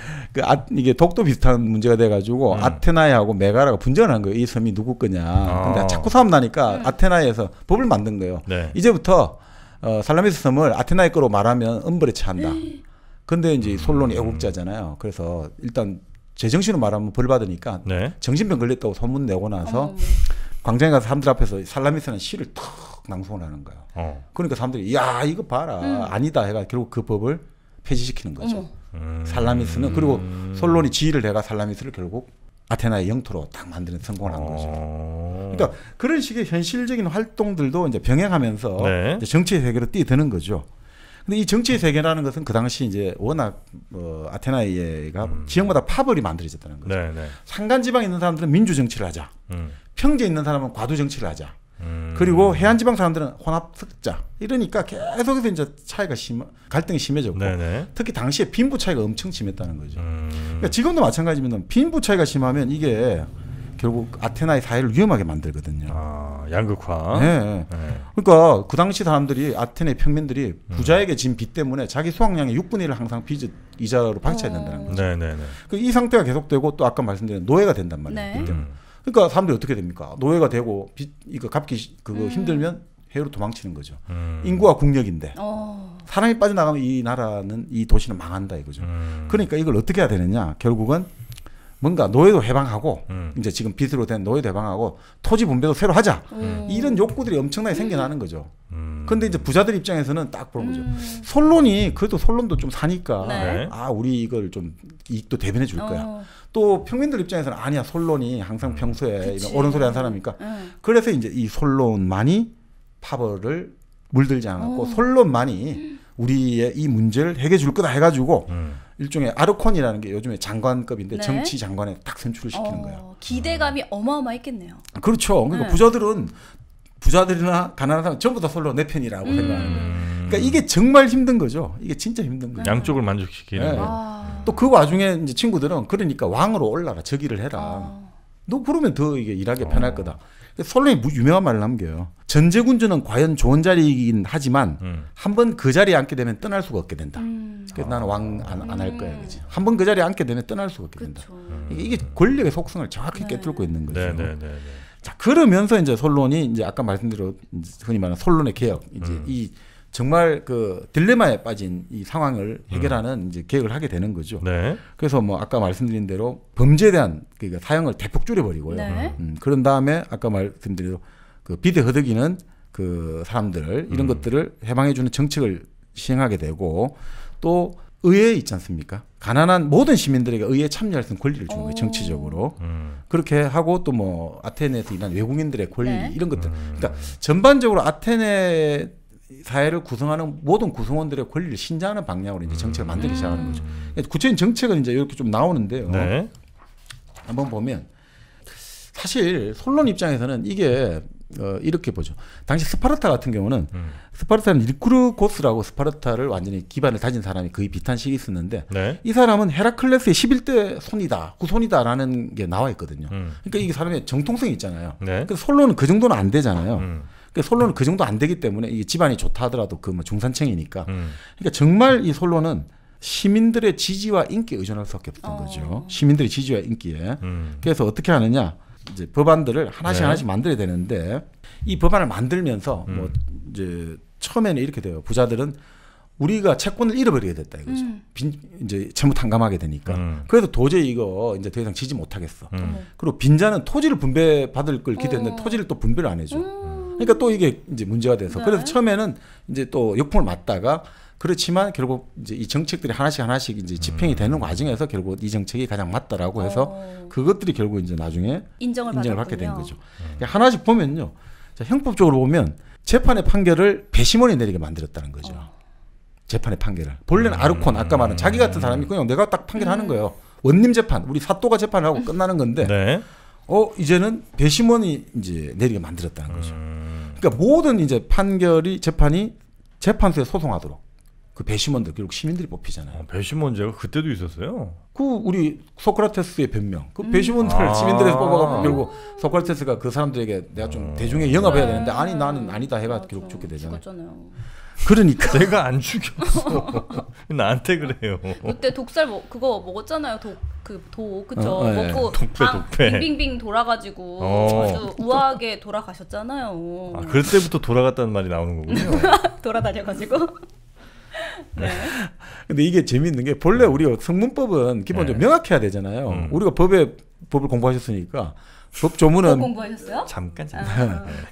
이게 독도 비슷한 문제가 돼가지고 아테나이하고 메가라가 분쟁을 한 거예요. 이 섬이 누구 거냐. 근데 자꾸 싸움 나니까 아테나이에서 법을 만든 거예요. 네. 이제부터 살라미스 섬을 아테나이 거로 말하면 엄벌에 처한다. 근데 이제 솔론이 애국자잖아요. 그래서 일단 제정신으로 말하면 벌 받으니까 네. 정신병 걸렸다고 소문 내고 나서 광장에 가서 사람들 앞에서 살라미스는 시를 탁 낭송을 하는 거예요. 그러니까 사람들이 야 이거 봐라 아니다 해가 결국 그 법을 폐지시키는 거죠. 살라미스는 그리고 솔론이 지휘를 해가 살라미스를 결국 아테나의 영토로 딱 만드는 성공을 한 거죠. 그러니까 그런 식의 현실적인 활동들도 이제 병행하면서 네. 이제 정치의 세계로 뛰어드는 거죠. 근데 이 정치의 세계라는 것은 그 당시 이제 워낙 아테나이가 지역마다 파벌이 만들어졌다는 거죠. 네, 네. 산간 지방에 있는 사람들은 민주 정치를 하자. 평지에 있는 사람은 과도 정치를 하자. 그리고 해안 지방 사람들은 혼합 섞자. 이러니까 계속해서 이제 갈등이 심해졌고 네네. 특히 당시에 빈부 차이가 엄청 심했다는 거죠. 그러니까 지금도 마찬가지면 빈부 차이가 심하면 이게 결국 아테나의 사회를 위험하게 만들거든요. 양극화. 네. 그러니까 그 당시 사람들이 아테네 평민들이 부자에게 진 빚 때문에 자기 수확량의 6분의 1을 항상 빚 이자로 방치해야 된다는 거죠. 네네네. 이 상태가 계속되고 또 아까 말씀드린 노예가 된단 말이에요. 네. 빚 때문에. 그러니까 사람들이 어떻게 됩니까? 노예가 되고 빚 이거 갚기 그거 힘들면 해외로 도망치는 거죠. 인구가 국력인데 사람이 빠져나가면 이 나라는 이 도시는 망한다 이거죠. 그러니까 이걸 어떻게 해야 되느냐? 결국은 뭔가 노예도 해방하고 이제 지금 빚으로 된 노예도 해방하고 토지 분배도 새로 하자. 이런 욕구들이 엄청나게 생겨나는 거죠. 근데 이제 부자들 입장에서는 딱 보는 거죠. 솔론이 그래도 솔론도 좀 사니까 네. 우리 이걸 좀 이익도 대변해 줄 거야. 또 평민들 입장에서는 아니야 솔론이 항상 평소에 이런 옳은 소리 한 사람이니까 그래서 이제 이 솔론만이 파벌을 물들지 않았고 솔론만이 우리의 이 문제를 해결해 줄 거다 해가지고 일종의 아르콘이라는 게 요즘에 장관급인데 네. 정치 장관에 딱 선출을 시키는 거예요. 기대감이 어마어마했겠네요. 그렇죠. 그러니까 부자들이나 가난한 사람 전부 다 솔론 내 편이라고 생각하는 거예요. 그러니까 이게 정말 힘든 거죠. 이게 진짜 힘든 거죠. 양쪽을 만족시키는. 또 그 와중에 이제 친구들은 그러니까 왕으로 올라라, 즉위를 해라. 너 그러면 더 이게 일하기 편할 거다. 솔론이 유명한 말을 남겨요. 전제군주는 과연 좋은 자리이긴 하지만 한번 그 자리에 앉게 되면 떠날 수가 없게 된다. 그래서 나는 왕 안 할 거야, 그지. 한번 그 자리에 앉게 되면 떠날 수가 없게 된다. 이게 권력의 속성을 정확히 꿰뚫고 있는 거죠. 자, 그러면서 이제 솔론이 이제 아까 말씀드린 흔히 말하는 솔론의 개혁, 이제 이 정말 그 딜레마에 빠진 이 상황을 해결하는 이제 계획을 하게 되는 거죠. 네. 그래서 뭐 아까 말씀드린 대로 범죄에 대한 그러니까 사형을 대폭 줄여버리고요. 네. 그런 다음에 아까 말씀드린 대로 그 비대 허덕이는 그 사람들 이런 것들을 해방해주는 정책을 시행하게 되고 또 의회 있지 않습니까? 가난한 모든 시민들에게 의회에 참여할 수 있는 권리를 주는 거예요. 정치적으로. 그렇게 하고 또 뭐 아테네에서 일하는 외국인들의 권리 이런 것들. 그러니까 전반적으로 아테네 사회를 구성하는 모든 구성원들의 권리를 신장하는 방향으로 이제 정책을 만들기 시작하는 거죠. 구체적인 정책은 이제 이렇게 좀 나오는데요. 네. 한번 보면 사실 솔론 입장에서는 이게 이렇게 보죠. 당시 스파르타 같은 경우는 스파르타는 리쿠르고스라고 스파르타를 완전히 기반을 다진 사람이 거의 비탄식이 있었는데 네. 이 사람은 헤라클레스의 11대 손이다, 후손이다라는 게 나와 있거든요. 그러니까 이게 사람의 정통성이 있잖아요. 네. 그래서 솔론은 그 정도는 안 되잖아요. 그러니까 솔론은 그 정도 안 되기 때문에 이게 집안이 좋다 하더라도 그 뭐 중산층이니까. 그러니까 정말 이 솔론은 시민들의 지지와 인기에 의존할 수밖에 없던 거죠. 시민들의 지지와 인기에. 그래서 어떻게 하느냐? 이제 법안들을 하나씩 네. 하나씩 만들어야 되는데 이 법안을 만들면서 뭐 이제 처음에는 이렇게 돼요. 부자들은 우리가 채권을 잃어버리게 됐다 이거죠. 이제 채무 탕감하게 되니까. 그래서 도저히 이거 이제 더 이상 지지 못하겠어. 그리고 빈자는 토지를 분배받을 걸 기대했는데 토지를 또 분배를 안 해줘. 그러니까 또 이게 이제 문제가 돼서 네. 그래서 처음에는 이제 또 역풍을 맞다가 그렇지만 결국 이제 이 정책들이 하나씩 이제 집행이 되는 과정에서 결국 이 정책이 가장 맞다라고 해서 그것들이 결국 이제 나중에 인정을 받게 된 거죠. 하나씩 보면요. 자, 형법적으로 보면 재판의 판결을 배심원이 내리게 만들었다는 거죠. 재판의 판결을. 본래는 아르콘 아까 말한 자기 같은 사람이 그냥 내가 딱 판결하는 거예요. 원님 재판, 우리 사또가 재판을 하고 끝나는 건데 네. 이제는 배심원이 이제 내리게 만들었다는 거죠. 그러니까 모든 이제 재판이 재판소에 소송하도록 그 배심원들 결국 시민들이 뽑히잖아요. 배심원제가 그때도 있었어요. 그 우리 소크라테스의 변명, 그 배심원들을 시민들에서 뽑아가지고 결국 소크라테스가 그 사람들에게 내가 좀 대중에 영합해야 되는데 아니 나는 아니다 해가 결국 죽게 되잖아요. 그러니까 내가 안 죽였어. 나한테 그래요. 그때 독살 그거 먹었잖아요. 그쵸? 네. 먹고 독배. 빙빙빙 돌아가지고 아주 우아하게 돌아가셨잖아요. 그때부터 돌아갔다는 말이 나오는 거군요. 돌아다녀가지고. 네. 근데 이게 재밌는 게 본래 우리가 성문법은 기본적으로 명확해야 되잖아요. 우리가 법을 공부하셨으니까 법 조문은 공부하셨어요? 잠깐.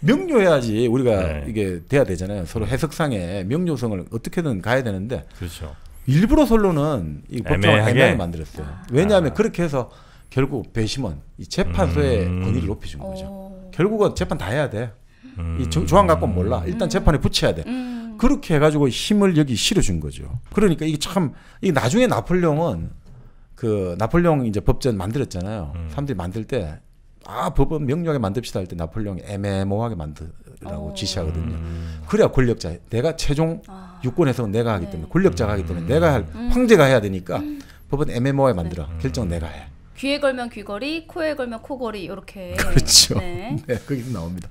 명료해야지 우리가 이게 돼야 되잖아요. 서로 해석상의 명료성을 어떻게든 가야 되는데. 그렇죠. 일부러 솔로는 이 법정을 애매하게 만들었어요. 왜냐하면 그렇게 해서 결국 배심원, 이 재판소의 권위를 높여준 거죠. 결국은 재판 다 해야 돼. 이 조항 갖고는 몰라. 일단 재판에 붙여야 돼. 그렇게 해가지고 힘을 여기 실어준 거죠. 그러니까 이게 참, 이게 나중에 나폴레옹은 그 나폴레옹 이제 법전 만들었잖아요. 사람들이 만들 때 법은 명료하게 만듭시다 할 때 나폴레옹이 애매모호하게 만들라고 지시하거든요. 그래야 권력자, 내가 최종 유권에서는 내가 하기 때문에 권력자가 하기 때문에 내가 할 황제가 해야 되니까 법은 애매모호하게 만들어. 결정은 내가 해. 귀에 걸면 귀걸이, 코에 걸면 코걸이 이렇게. 그렇죠. 네, 거기서 나옵니다.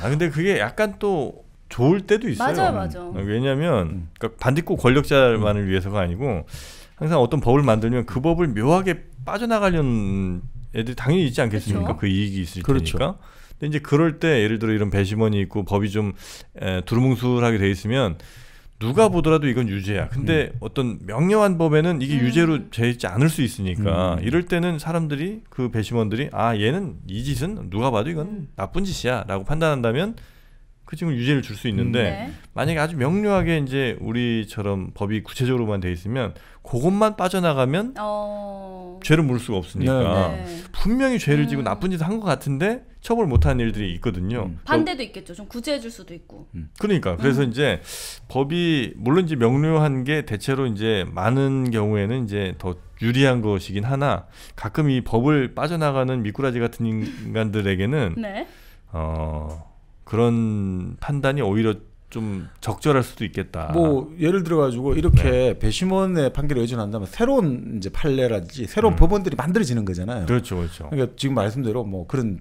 근데 그게 약간 또 좋을 때도 있어요. 맞아. 왜냐하면 그러니까 반딧고 권력자만을 위해서가 아니고 항상 어떤 법을 만들면 그 법을 묘하게 빠져나가려는 애들이 당연히 있지 않겠습니까? 그렇죠? 그 이익이 있을 테니까. 근데 이제 그럴 때 예를 들어 이런 배심원이 있고 법이 좀 두루뭉술하게 돼 있으면 누가 보더라도 이건 유죄야. 근데 어떤 명료한 법에는 이게 유죄로 되지 않을 수 있으니까 이럴 때는 사람들이 그 배심원들이 얘는 이 짓은 누가 봐도 이건 나쁜 짓이야 라고 판단한다면 그 지금 유죄를 줄 수 있는데 만약에 아주 명료하게 이제 우리처럼 법이 구체적으로만 돼 있으면 그것만 빠져나가면 죄를 물을 수가 없으니까 분명히 죄를 지고 나쁜 짓을 한 것 같은데 처벌 못하는 일들이 있거든요. 반대도 있겠죠. 좀 구제해 줄 수도 있고. 그러니까 그래서 이제 법이 물론 이제 명료한 게 대체로 이제 많은 경우에는 이제 더 유리한 것이긴 하나 가끔 이 법을 빠져나가는 미꾸라지 같은 인간들에게는 그런 판단이 오히려 좀 적절할 수도 있겠다. 뭐 예를 들어 가지고 이렇게 배심원의 판결에 의존한다면 새로운 이제 판례라든지 새로운 법원들이 만들어지는 거잖아요. 그렇죠, 그렇죠. 그러니까 지금 말씀대로 뭐 그런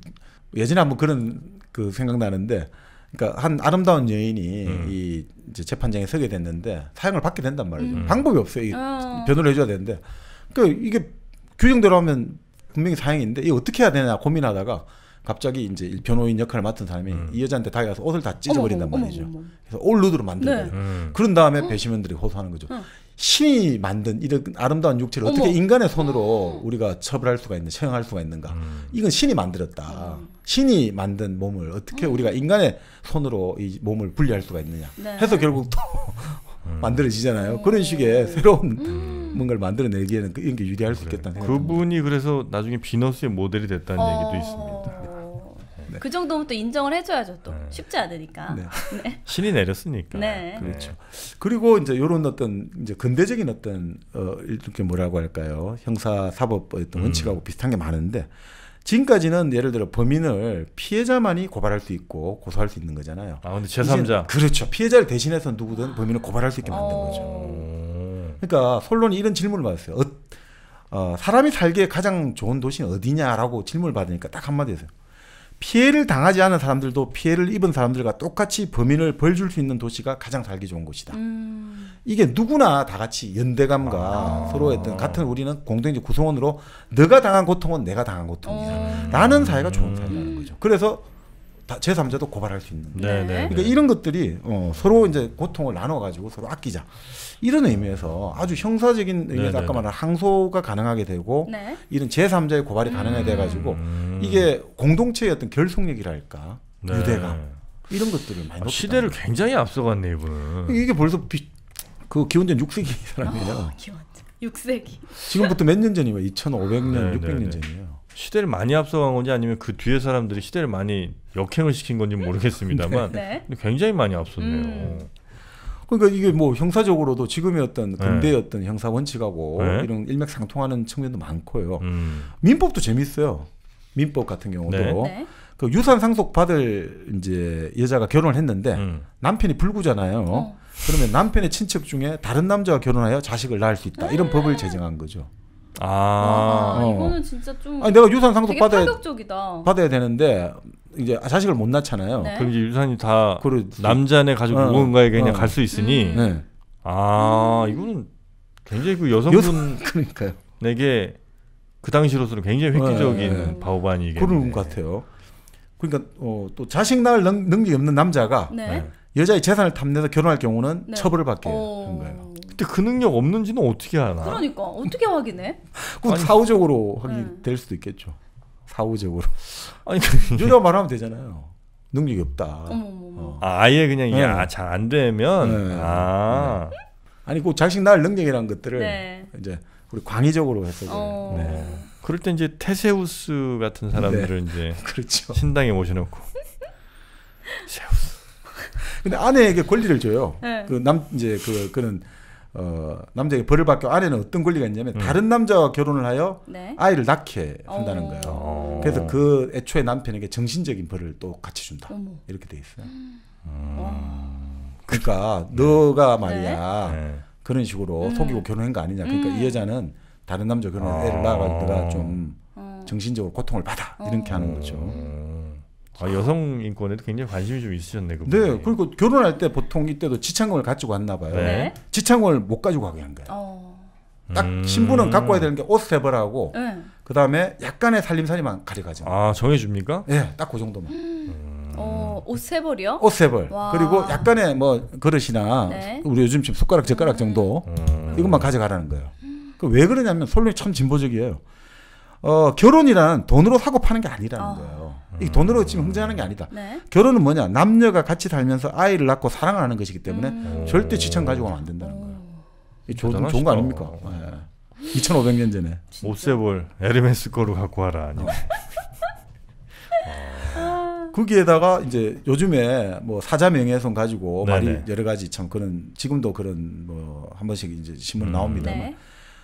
예전에 한번 그런 그 생각나는데, 그러니까 한 아름다운 여인이 이 이제 재판장에 서게 됐는데 사형을 받게 된단 말이죠. 방법이 없어요. 변호를 해줘야 되는데, 그러니까 이게 규정대로 하면 분명히 사형인데 이게 어떻게 해야 되냐 고민하다가 갑자기 이제 변호인 역할을 맡은 사람이 이 여자한테 다가가서 옷을 다 찢어버린단 말이죠. 그래서 올루드로 만들어요. 그런 다음에 배심원들이 호소하는 거죠. 신이 만든 이런 아름다운 육체를 어떻게 인간의 손으로 우리가 처벌할 수가 있는, 처형할 수가 있는가? 이건 신이 만들었다. 신이 만든 몸을 어떻게 우리가 인간의 손으로 이 몸을 분리할 수가 있느냐? 해서 결국 또 만들어지잖아요. 그런 식의 새로운 뭔가를 만들어내기에는 이런 게 유리할 수 있겠다는 생각이 듭니다. 그분이 그래서 나중에 비너스의 모델이 됐다는 얘기도 있습니다. 네. 그 정도면 또 인정을 해줘야죠. 또 쉽지 않으니까. 네. 네. 신이 내렸으니까. 네. 그렇죠. 그리고 이제 이런 어떤 이제 근대적인 어떤 이렇게 뭐라고 할까요? 형사 사법 어떤 원칙하고 비슷한 게 많은데, 지금까지는 예를 들어 범인을 피해자만이 고발할 수 있고 고소할 수 있는 거잖아요. 아, 근데 제3자. 그렇죠. 피해자를 대신해서 누구든 범인을 고발할 수 있게 만든 거죠. 그러니까 솔론이 이런 질문을 받았어요. 사람이 살기에 가장 좋은 도시는 어디냐라고 질문을 받으니까 딱 한마디였어요. 피해를 당하지 않은 사람들도 피해를 입은 사람들과 똑같이 범인을 벌 줄 수 있는 도시가 가장 살기 좋은 곳이다. 이게 누구나 다 같이 연대감과 서로의 어떤 같은 우리는 공동체 구성원으로 너가 당한 고통은 내가 당한 고통이야 라는 사회가 좋은 사회라는 거죠. 그래서 제3자도 고발할 수 있는 거예요. 그러니까 이런 것들이 서로 이제 고통을 나눠가지고 서로 아끼자, 이런 의미에서 아주 형사적인 의미에서 아까 말한 항소가 가능하게 되고 이런 제3자의 고발이 가능하게 돼가지고 이게 공동체의 어떤 결속력이랄까, 유대감, 이런 것들을 많이 시대를 굉장히 앞서갔네 이분은. 이게 벌써 그 기원전 6세기 사람이에요. 기원전 6세기. 지금부터 몇 년 전이에요? 2500년, 600년 전이에요. 시대를 많이 앞서간 건지 아니면 그 뒤에 사람들이 시대를 많이 역행을 시킨 건지 모르겠습니다만 굉장히 많이 앞섰네요. 그러니까 이게 뭐 형사적으로도 지금의 어떤 근대의 어떤 형사 원칙하고 이런 일맥상통하는 측면도 많고요. 민법도 재밌어요. 민법 같은 경우도 그 유산 상속 받을 이제 여자가 결혼을 했는데 남편이 불구잖아요. 그러면 남편의 친척 중에 다른 남자와 결혼하여 자식을 낳을 수 있다, 이런 법을 제정한 거죠. 이거는 진짜 좀. 아니, 내가 유산 상속 받아야 되는데 이제 자식을 못 낳잖아요. 그럼 이제 유산이 다 남자네 가족 누군가에게 그냥 갈 수 있으니. 이거는 굉장히 그 여성분 그러니까요. 내게 그 당시로서는 굉장히 획기적인 법안이겠네요. 그런 것 같아요. 그러니까 또 자식 낳을 능력이 없는 남자가 여자의 재산을 탐내서 결혼할 경우는 처벌을 받게 하는 거예요. 근데 그 능력 없는지는 어떻게 하나? 그러니까 어떻게 확인해? 그건 사후적으로 확인될 수도 있겠죠. 사후적으로. 아니 여자가 말하면 되잖아요. 능력이 없다. 아예 그냥 이게 잘 안 되면 아니 그 자식 낳을 능력이라는 것들을 이제 우리 광의적으로 했어요. 그럴 때 이제 테세우스 같은 사람들을 이제 그렇죠. 신당에 모셔놓고 세우스. 근데 아내에게 권리를 줘요. 그는 남자에게 벌을 받고 아내는 어떤 권리가 있냐면 다른 남자와 결혼을 하여 아이를 낳게 한다는 거예요. 그래서 그 애초에 남편에게 정신적인 벌을 또 같이 준다. 이렇게 돼 있어요. 그러니까 너가 말이야 그런 식으로 속이고 결혼한 거 아니냐. 그러니까 이 여자는 다른 남자 결혼한 애를 낳아가지고 내가 좀 정신적으로 고통을 받아, 이렇게 하는 거죠. 여성 인권에도 굉장히 관심이 좀 있으셨네. 네, 그리고 결혼할 때 보통 이때도 지창금을 가지고 왔나 봐요. 지창금을 못 가지고 가게 한 거예요. 딱 신부는 갖고 와야 되는 게 옷 세 벌하고 그 다음에 약간의 살림살이만 가져가죠. 정해줍니까? 네, 딱 그 정도만. 옷 세 벌이요? 옷 세 벌. 그리고 약간의 뭐 그릇이나 우리 요즘 지금 숟가락 젓가락 정도 이것만 가져가라는 거예요. 왜 그러냐면 솔론이 참 진보적이에요. 결혼이란 돈으로 사고 파는 게 아니라는 거예요. 이 돈으로 지금 흥정하는 게 아니다. 결혼은 뭐냐? 남녀가 같이 살면서 아이를 낳고 사랑을 하는 것이기 때문에 절대 지창 가지고 가면 안 된다는 거예요. 좋은 거 아닙니까? 2500년 전에. 옷세벌 에르메스 거로 갖고 와라. 거기에다가 이제 요즘에 뭐 사자 명예훼손 가지고 말이 여러 가지 참 그런 지금도 그런 뭐 한 번씩 이제 신문 나옵니다만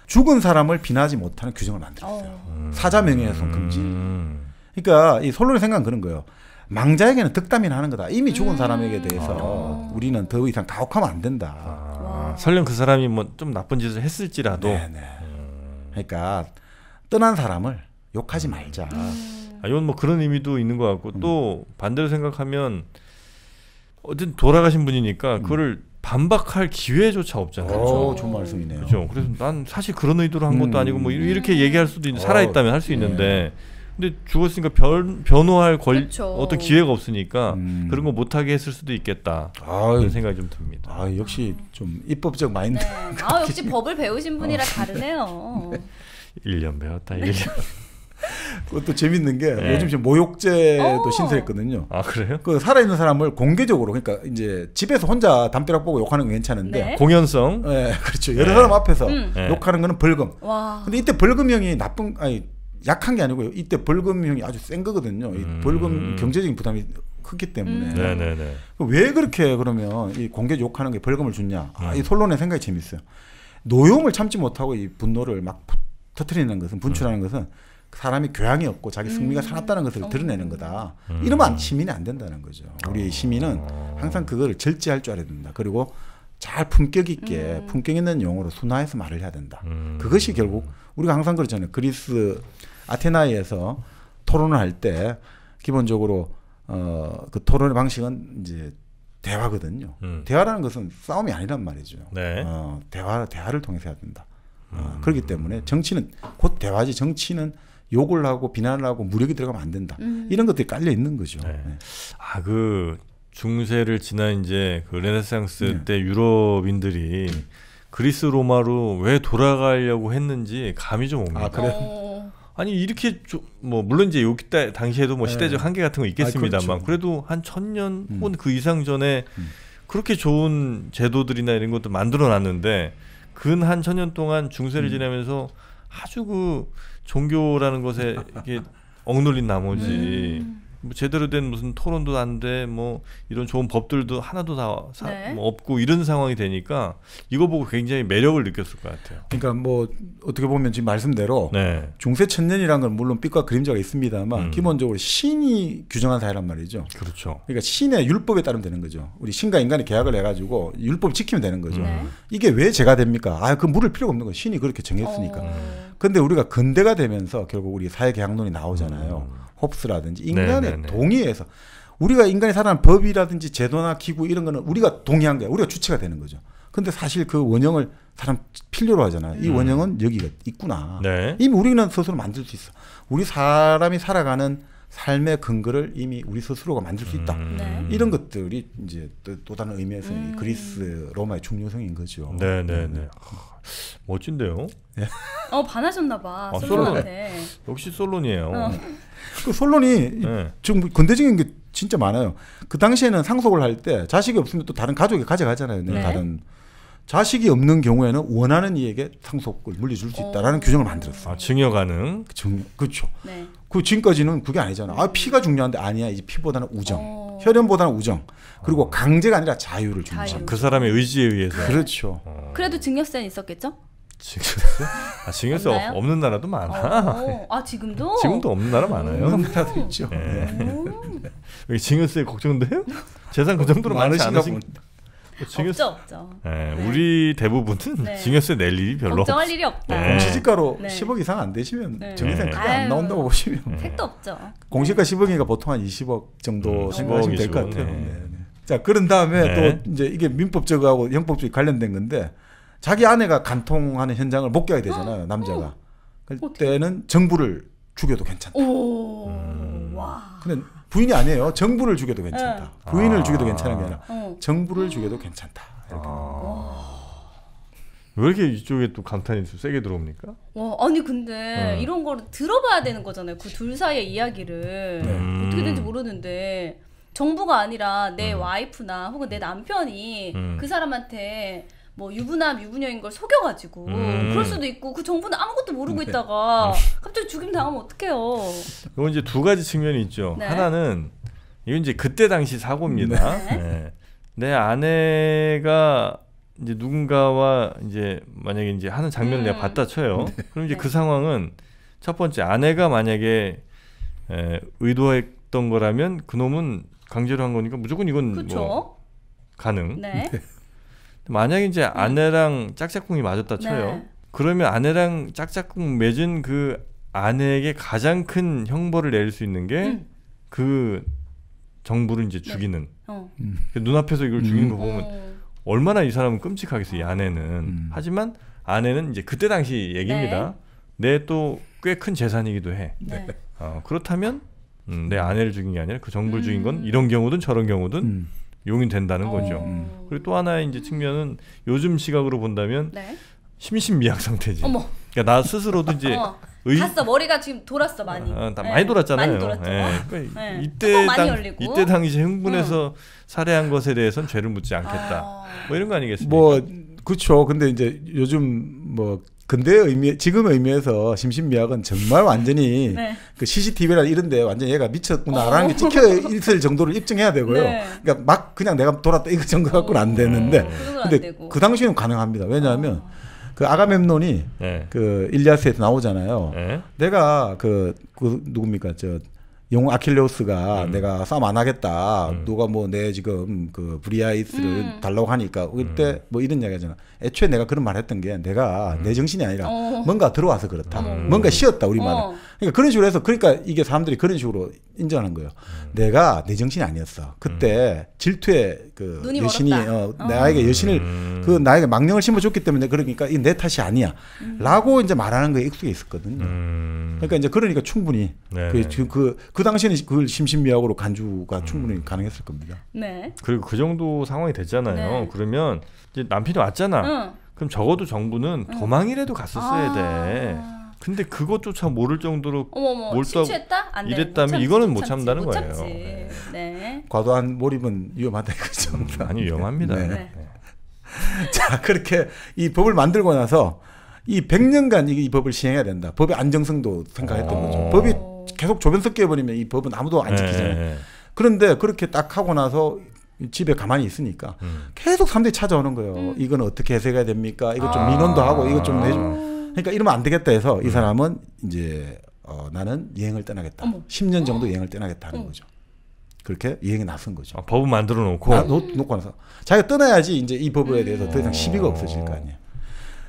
죽은 사람을 비난하지 못하는 규정을 만들었어요. 사자 명예훼손 금지. 그러니까 이 솔론의 생각은 그런 거예요. 망자에게는 덕담이나 하는 거다. 이미 죽은 사람에게 대해서 우리는 더 이상 가혹하면 안 된다. 설령 그 사람이 뭐 좀 나쁜 짓을 했을지라도. 그러니까 떠난 사람을 욕하지 말자. 이건 뭐 그런 의미도 있는 것 같고 또 반대로 생각하면 어쨌든 돌아가신 분이니까 그거를 반박할 기회조차 없잖아요. 좋은 말씀이네요. 그렇죠. 그래서 난 사실 그런 의도로 한 것도 아니고 뭐 이렇게 얘기할 수도 있는 살아있다면 할 수 있는데 근데 죽었으니까 변호할 어떤 기회가 없으니까 그런 거 못하게 했을 수도 있겠다. 그런 생각이 좀 듭니다. 역시 좀 입법적 마인드. 역시 법을 배우신 분이라 다르네요. 1년 배웠다. 1년. 그것도 재밌는 게 요즘 지금 모욕죄도 신설했거든요. 그래요? 그 살아있는 사람을 공개적으로 그러니까 이제 집에서 혼자 담벼락 보고 욕하는 건 괜찮은데 공연성. 그렇죠. 여러 사람 앞에서 욕하는 거는 벌금. 근데 이때 벌금형이 약한 게 아니고요. 이때 벌금형이 아주 센 거거든요. 이 벌금 경제적인 부담이 크기 때문에. 왜 그렇게 그러면 이 공개 욕하는 게 벌금을 줬냐? 이 솔론의 생각이 재밌어요. 노용을 참지 못하고 이 분노를 막 터뜨리는 것은 분출하는 것은 사람이 교양이 없고 자기 승리가 살았다는 것을 드러내는 거다. 이러면 시민이 안 된다는 거죠. 우리 시민은 항상 그거를 절제할 줄 알아야 된다. 그리고 잘 품격 있게 품격 있는 용어로 순화해서 말을 해야 된다. 그것이 결국 우리가 항상 그렇잖아요. 그리스 아테나에서 토론을 할 때 기본적으로 그 토론의 방식은 이제 대화거든요. 대화라는 것은 싸움이 아니란 말이죠. 대화를 통해서 해야 된다. 그렇기 때문에 정치는 곧 대화지. 정치는 욕을 하고 비난을 하고 무력이 들어가면 안 된다. 이런 것들이 깔려 있는 거죠. 그 중세를 지난 이제 그 르네상스 때 유럽인들이 그리스 로마로 왜 돌아가려고 했는지 감이 좀 옵니다. 그래요? 아니 이렇게 뭐 물론 이제 여기 때 당시에도 뭐 시대적 한계 같은 거 있겠습니다만 그렇죠. 그래도 한 1000년 혹은 그 이상 전에 그렇게 좋은 제도들이나 이런 것도 만들어 놨는데 근 한 1000년 동안 중세를 지내면서 아주 그 종교라는 것에 이게 억눌린 나머지 뭐 제대로 된 무슨 토론도 안 돼, 뭐 이런 좋은 법들도 하나도 다 뭐 없고 이런 상황이 되니까 이거 보고 굉장히 매력을 느꼈을 것 같아요. 그러니까 뭐 어떻게 보면 지금 말씀대로 중세 천년이라는 건 물론 빛과 그림자가 있습니다만 기본적으로 신이 규정한 사회란 말이죠. 그렇죠. 그러니까 신의 율법에 따르면 되는 거죠. 우리 신과 인간이 계약을 해가지고 율법 지키면 되는 거죠. 이게 왜 죄가 됩니까? 그 물을 필요가 없는 거예요. 신이 그렇게 정했으니까. 근데 우리가 근대가 되면서 결국 우리 사회 계약론이 나오잖아요. 홉스라든지 인간의 동의에서 우리가 인간이 살아가는 법이라든지 제도나 기구 이런 거는 우리가 동의한 거야. 우리가 주체가 되는 거죠. 근데 사실 그 원형을 사람 필요로 하잖아요. 이 원형은 여기가 있구나. 이미 우리는 스스로 만들 수 있어. 우리 사람이 살아가는 삶의 근거를 이미 우리 스스로가 만들 수 있다. 이런 것들이 이제 또 다른 의미에서 이 그리스 로마의 중요성인 거죠. 멋진데요. 반하셨나 봐. 솔론한테. 역시 솔론이에요. 그 솔론이 지금 근대적인 게 진짜 많아요. 그 당시에는 상속을 할 때 자식이 없으면 또 다른 가족이 가져가잖아요. 다른 자식이 없는 경우에는 원하는 이에게 상속을 물려줄 수 있다라는 규정을 만들었어요. 증여 가능. 그렇죠. 그 지금까지는 그게 아니잖아. 피가 중요한데 아니야. 이제 피보다는 우정, 혈연보다는 우정. 그리고 강제가 아니라 자유를 주는 그 사람의 의지에 의해서. 그렇죠. 그래도 증여세는 있었겠죠? 증여세 없는 나라도 많아. 지금도? 지금도 없는 나라 많아요. 없는 나라도 있죠. 증여세 걱정돼요? 재산 그 정도로 많지 않으신. 없죠. 우리 대부분은 증여세 낼 일이 별로 걱정할 일이 없다. 공시지가로 10억 이상 안 되시면 증여세는 크게 안 나온다고 보시면. 택도 없죠. 공시가 10억이니까 보통 한 20억 정도 생각하시면 될 것 같아요. 자, 그런 다음에 또 이제 이게 민법적하고 형법적이 관련된 건데 자기 아내가 간통하는 현장을 목격하게 되잖아요. 남자가. 그때는 정부를 죽여도 괜찮다. 와. 근데 부인이 아니에요. 정부를 죽여도 괜찮다. 부인을 죽여도 괜찮은 게 아니라 정부를 죽여도 괜찮다. 이렇게. 왜 이렇게 이쪽에 또 감탄이 세게 들어옵니까? 아니 근데 이런 거를 들어봐야 되는 거잖아요. 그 둘 사이의 이야기를 어떻게 되는지 모르는데 정부가 아니라 내 와이프나 혹은 내 남편이 그 사람한테 뭐 유부남 유부녀인 걸 속여가지고 그럴 수도 있고 그 정부는 아무것도 모르고 있다가 갑자기 죽임 당하면 어떡해요. 이건 이제 두 가지 측면이 있죠. 하나는 이건 이제 그때 당시 사고입니다. 내 아내가 이제 누군가와 이제 만약에 이제 하는 장면을 내가 봤다 쳐요. 그럼 이제 그 상황은 첫 번째 아내가 만약에 의도했던 거라면 그놈은 강제로 한 거니까 무조건 이건 뭐 가능. 네. 만약에 이제 아내랑 짝짝꿍이 맞았다 쳐요. 네. 그러면 아내랑 짝짝꿍 맺은 그 아내에게 가장 큰 형벌을 내릴 수 있는 게 그 정부를 이제 죽이는. 그 눈앞에서 이걸 죽이는 거 보면 얼마나 이 사람은 끔찍하겠어요. 이 아내는. 하지만 아내는 이제 그때 당시 얘기입니다. 내 또 꽤 큰 재산이기도 해. 네. 그렇다면 내 아내를 죽인 게 아니라 그 정부를 죽인 건 이런 경우든 저런 경우든 용인된다는 거죠. 그리고 또 하나의 이제 측면은 요즘 시각으로 본다면 심신미약 상태지. 어머. 그러니까 나 스스로도 이제 갔어. 머리가 지금 돌았어 많이. 많이 돌았잖아요. 많이 돌았죠. 그러니까 이때 당시 흥분해서 살해한 것에 대해서는 죄를 묻지 않겠다. 뭐 이런 거 아니겠습니까? 뭐 그렇죠. 근데 이제 요즘 뭐 근대의 의미, 지금의 의미에서 심신미약은 정말 완전히 그 CCTV나 이런데 완전히 얘가 미쳤구나라는 게 찍혀 있을 정도를 입증해야 되고요. 그러니까 막 그냥 내가 돌았다 이거 정도 갖고는 안 되는데, 근데 그 당시에는 가능합니다. 왜냐하면 그 아가멤논이 그 일리아스에서 나오잖아요. 내가 그 누굽니까 영웅 아킬레우스가 내가 싸움 안 하겠다. 누가 뭐 내 지금 그 브리아이스를 달라고 하니까 그때 뭐 이런 이야기 하잖아. 애초에 내가 그런 말 했던 게 내가 내 정신이 아니라 뭔가 들어와서 그렇다. 뭔가 쉬었다 우리 말은. 그러니까 그런 식으로 해서 그러니까 이게 사람들이 그런 식으로 인정하는 거예요. 내가 내 정신이 아니었어. 그때 질투의 그 여신이 나에게 여신을 그 나에게 망령을 심어줬기 때문에 그러니까 이 내 탓이 아니야. 라고 이제 말하는 거에 익숙해 있었거든요. 그러니까 이제 그러니까 충분히 그 당시에는 그 심신미약으로 간주가 충분히 가능했을 겁니다. 네. 그리고 그 정도 상황이 됐잖아요. 그러면 이제 남편이 왔잖아. 그럼 적어도 정부는 도망이라도 갔었어야 돼. 근데 그것조차 모를 정도로 몰두하고 이랬다면 이거는 못 참는다는 거예요. 네. 과도한 몰입은 위험하다 이거죠. 많이 위험합니다. 자, 그렇게 이 법을 만들고 나서 이 100년간 이 법을 시행해야 된다. 법의 안정성도 생각했던 거죠. 법이 계속 조변 섞여버리면 이 법은 아무도 안 지키잖아요. 그런데 그렇게 딱 하고 나서 집에 가만히 있으니까 계속 사람들이 찾아오는 거예요. 이건 어떻게 해석해야 됩니까? 이거 좀 민원도 하고 이거 좀 내줘. 그러니까 이러면 안 되겠다 해서 이 사람은 이제 나는 여행을 떠나겠다. 10년 정도 여행을 떠나겠다 하는 거죠. 그렇게 여행에 나선 거죠. 법을 만들어 놓고 놓고 나서 자기가 떠나야지 이제 이 법에 대해서 더 이상 시비가 없어질 거 아니에요.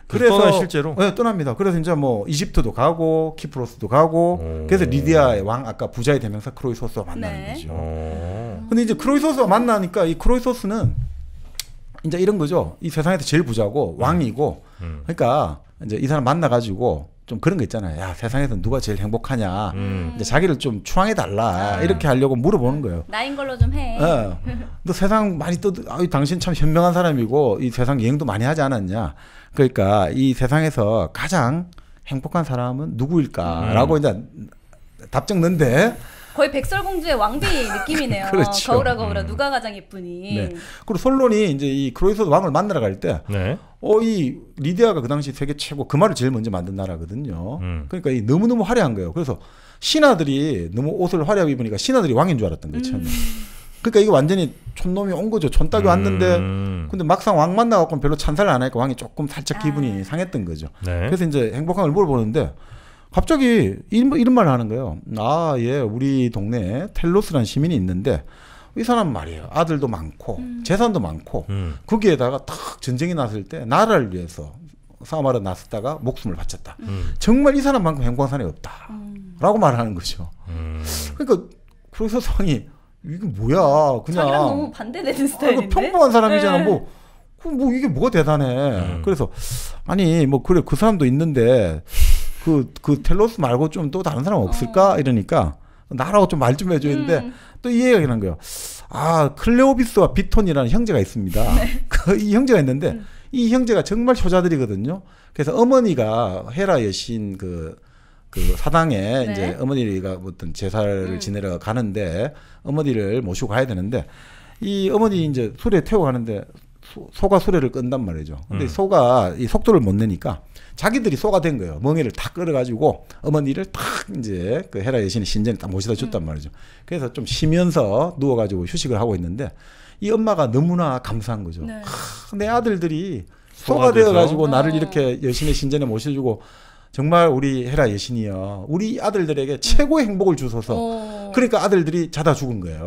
그래서 실제로 떠납니다. 그래서 이제 뭐 이집트도 가고 키프로스도 가고 그래서 리디아의 왕 아까 부자의 대명사 크로이소스와 만나는 거죠. 근데 이제 크로이소스와 만나니까 이 크로이소스는 이제 이런 거죠. 이 세상에서 제일 부자고 왕이고 그러니까 이제 이 사람 만나가지고 좀 그런 거 있잖아요. 야, 세상에서 누가 제일 행복하냐. 이제 자기를 좀 추앙해 달라. 이렇게 하려고 물어보는 거예요. 나인 걸로 좀 해. 너 세상 많이 당신 참 현명한 사람이고 이 세상 여행도 많이 하지 않았냐. 그러니까 이 세상에서 가장 행복한 사람은 누구일까라고 이제 답정 넣는데 거의 백설공주의 왕비 느낌이네요. 그렇죠. 거울아 거울아 누가 가장 예쁘니. 네. 그리고 솔론이 이제 이 크로이소스 왕을 만나러 갈 때, 이 리디아가 그 당시 세계 최고 그 말을 제일 먼저 만든 나라거든요. 그러니까 이 너무너무 화려한 거예요. 그래서 신하들이 너무 옷을 화려하게 입으니까 신하들이 왕인 줄 알았던 거예요. 처음에. 그러니까 이게 완전히 촌놈이 온 거죠. 촌딱이 왔는데 근데 막상 왕 만나갖고 별로 찬사를 안 하니까 왕이 조금 살짝 기분이 상했던 거죠. 그래서 이제 행복한 걸 물어보는데 갑자기 이런 말을 하는 거예요. 우리 동네에 텔로스라는 시민이 있는데 이 사람 말이에요. 아들도 많고 재산도 많고 거기에다가 딱 전쟁이 났을 때 나라를 위해서 싸움하러 나섰다가 목숨을 바쳤다. 정말 이 사람만큼 행복한 사람이 없다. 라고 말하는 거죠. 그러니까 크로이소스 왕이 이게 뭐야? 그냥 자기랑 너무 반대되는 스타일인데. 평범한 사람이잖아. 뭐 이게 뭐가 대단해? 그래서 아니 뭐 그래 그 사람도 있는데 그 텔로스 말고 좀 또 다른 사람 없을까? 이러니까 나라고 좀 말 좀 해줘 했는데 또 이 얘기가 하는 거예요. 클레오비스와 비톤이라는 형제가 있습니다. 이 형제가 있는데 이 형제가 정말 효자들이거든요. 그래서 어머니가 헤라 여신 그 사당에 이제 어머니가 어떤 제사를 지내러 가는데 어머니를 모시고 가야 되는데 이 어머니 이제 수레에 태워 가는데 소가 수레를 끈단 말이죠. 근데 소가 이 속도를 못 내니까 자기들이 소가 된 거예요. 멍에를 다 끌어가지고 어머니를 탁 이제 그 헤라 여신의 신전에 딱 모시다 줬단 말이죠. 그래서 좀 쉬면서 누워가지고 휴식을 하고 있는데 이 엄마가 너무나 감사한 거죠. 내 아들들이 소가 되어가지고 나를 이렇게 여신의 신전에 모셔주고 정말 우리 헤라 여신이여 우리 아들들에게 최고의 행복을 주소서. 그러니까 아들들이 자다 죽은 거예요.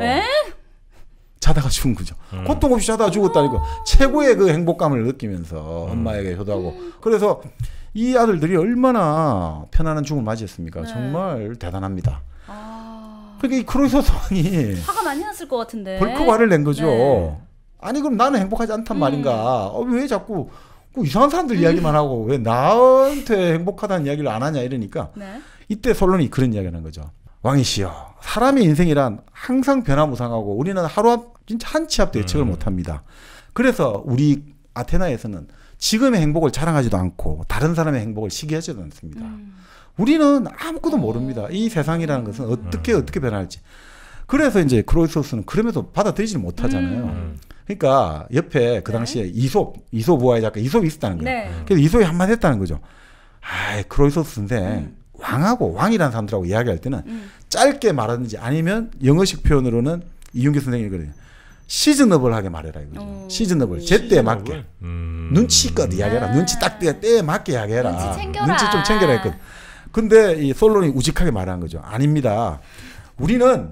자다가 죽은 거죠. 고통 없이 자다가 죽었다니까. 최고의 그 행복감을 느끼면서 엄마에게 효도하고. 그래서 이 아들들이 얼마나 편안한 죽음을 맞이했습니까? 네. 정말 대단합니다. 그러니까 이 크로이소스 왕이 화가 많이 났을 것 같은데 벌컥 화를 낸 거죠. 네. 아니 그럼 나는 행복하지 않단 말인가? 왜 자꾸 이상한 사람들 이야기만 하고 왜 나한테 행복하다는 이야기를 안 하냐 이러니까 네. 이때 솔론이 그런 이야기를 하는 거죠. 왕이시여, 사람의 인생이란 항상 변화무쌍하고 우리는 하루 진짜 한 치 앞도 예측을 못합니다. 그래서 우리 아테나에서는 지금의 행복을 자랑하지도 않고 다른 사람의 행복을 시기하지도 않습니다. 우리는 아무것도 모릅니다. 이 세상이라는 것은 어떻게 변할지. 그래서 이제 크로이소스는 그럼에도 받아들이지 못하잖아요. 그러니까 옆에 그 당시에 이솝 우화의 작가 이솝이 있었다는 거예요. 네. 그래서 이솝이 한마디 했다는 거죠. 크로이소스 선생 왕하고 왕이라는 사람들하고 이야기할 때는 짧게 말하든지 아니면 영어식 표현으로는 이윤기 선생님이 그래요. 시즈너블하게 말해라 이거죠. 시즈너블. 제때에 맞게. 눈치껏 이야기해라. 눈치 딱 때에 맞게 이야기해라. 눈치 좀 챙겨라 했거든. 근데 이 솔론이 우직하게 말한 거죠. 아닙니다. 우리는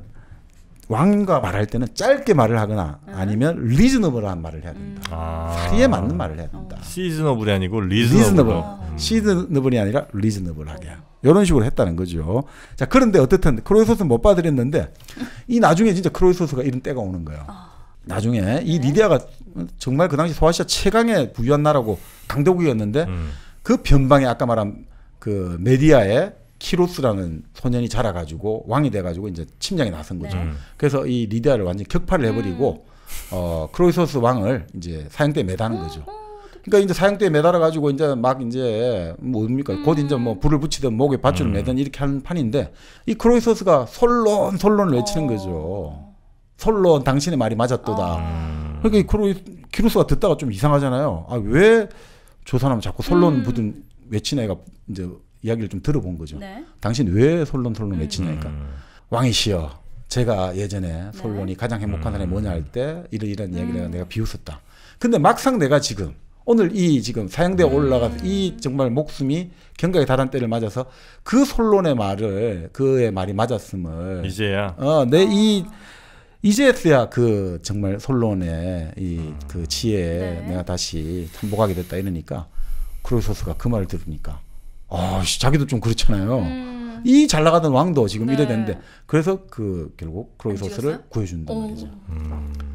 왕과 말할 때는 짧게 말을 하거나 아니면 리즈너블한 말을 해야 된다. 사리에 맞는 말을 해야 된다. 시즈너블이 아니고 리즈너블. 시즈너블이 아니라 리즈너블하게. 이런 식으로 했다는 거죠. 자, 그런데 어떻든 크로이소스는 못 받아들였는데 이 나중에 진짜 크로이소스가 이런 때가 오는 거예요. 나중에 이 리디아가 정말 그 당시 소아시아 최강의 부유한 나라고 강대국이었는데 그 변방에 아까 말한 그 메디아의 키로스라는 소년이 자라가지고 왕이 돼가지고 이제 침략이 나선 거죠. 그래서 이 리디아를 완전히 격파를 해버리고 크로이소스 왕을 이제 사형대에 매다는 거죠. 그러니까 이제 사형대에 매달아가지고 이제 막 이제 뭡니까 곧 이제 뭐 불을 붙이든 목에 밧줄을 매든 이렇게 하는 판인데 이 크로이소스가 솔론을 외치는 거죠. 솔론 당신의 말이 맞았도다. 그러니까 이 키로스가 듣다가 좀 이상하잖아요. 왜 저 사람은 자꾸 솔론 부든 외치나 애가 이제 이야기를 좀 들어본 거죠. 네. 당신 왜 솔론 외치냐니까. 왕이시여, 제가 예전에 솔론이 가장 행복한 사람이 뭐냐 할 때 이런 이야기를 내가 비웃었다. 근데 막상 내가 지금 오늘 이 지금 사형대에 올라가서 이 정말 목숨이 경각에 달한 때를 맞아서 그 솔론의 말을 그의 말이 맞았음을 이제야 이제서야 그 정말 솔론의 이 그 지혜에 내가 다시 참복하게 됐다 이러니까 크로이소스가 그 말을 들으니까 자기도 좀 그렇잖아요. 이 잘 나가던 왕도 지금 이래 됐는데 그래서 그 결국 크로이소스를 구해준단 말이죠.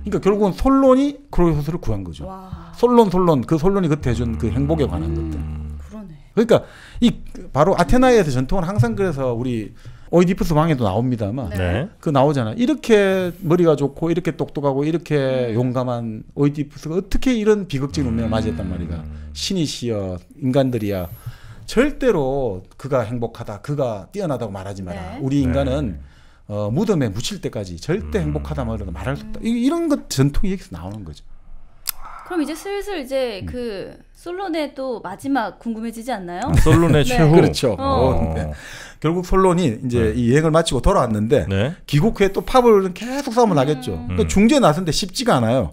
그러니까 결국은 솔론이 크로이소스를 구한 거죠. 와. 솔론 그 솔론이 그때 해준 그 행복에 관한 것들. 그러네. 그러니까 이 바로 아테나에서 전통은 항상 그래서 우리 오이디푸스 왕에도 나옵니다만 그 나오잖아. 이렇게 머리가 좋고 이렇게 똑똑하고 이렇게 용감한 오이디푸스가 어떻게 이런 비극적인 운명을 맞이했단 말이야. 신이시여 인간들이야. 절대로 그가 행복하다, 그가 뛰어나다고 말하지 마라. 우리 인간은 무덤에 묻힐 때까지 절대 행복하다 말할 수 없다. 이런 것 전통이 여기서 나오는 거죠. 그럼 이제 슬슬 이제 그 솔론의 또 마지막 궁금해지지 않나요? 솔론의 최후. 그렇죠. 네. 결국 솔론이 이제 이 여행을 마치고 돌아왔는데 귀국 후에 또 팝을 계속 싸움을 나겠죠. 그러니까 중재에 나섰는데 쉽지가 않아요.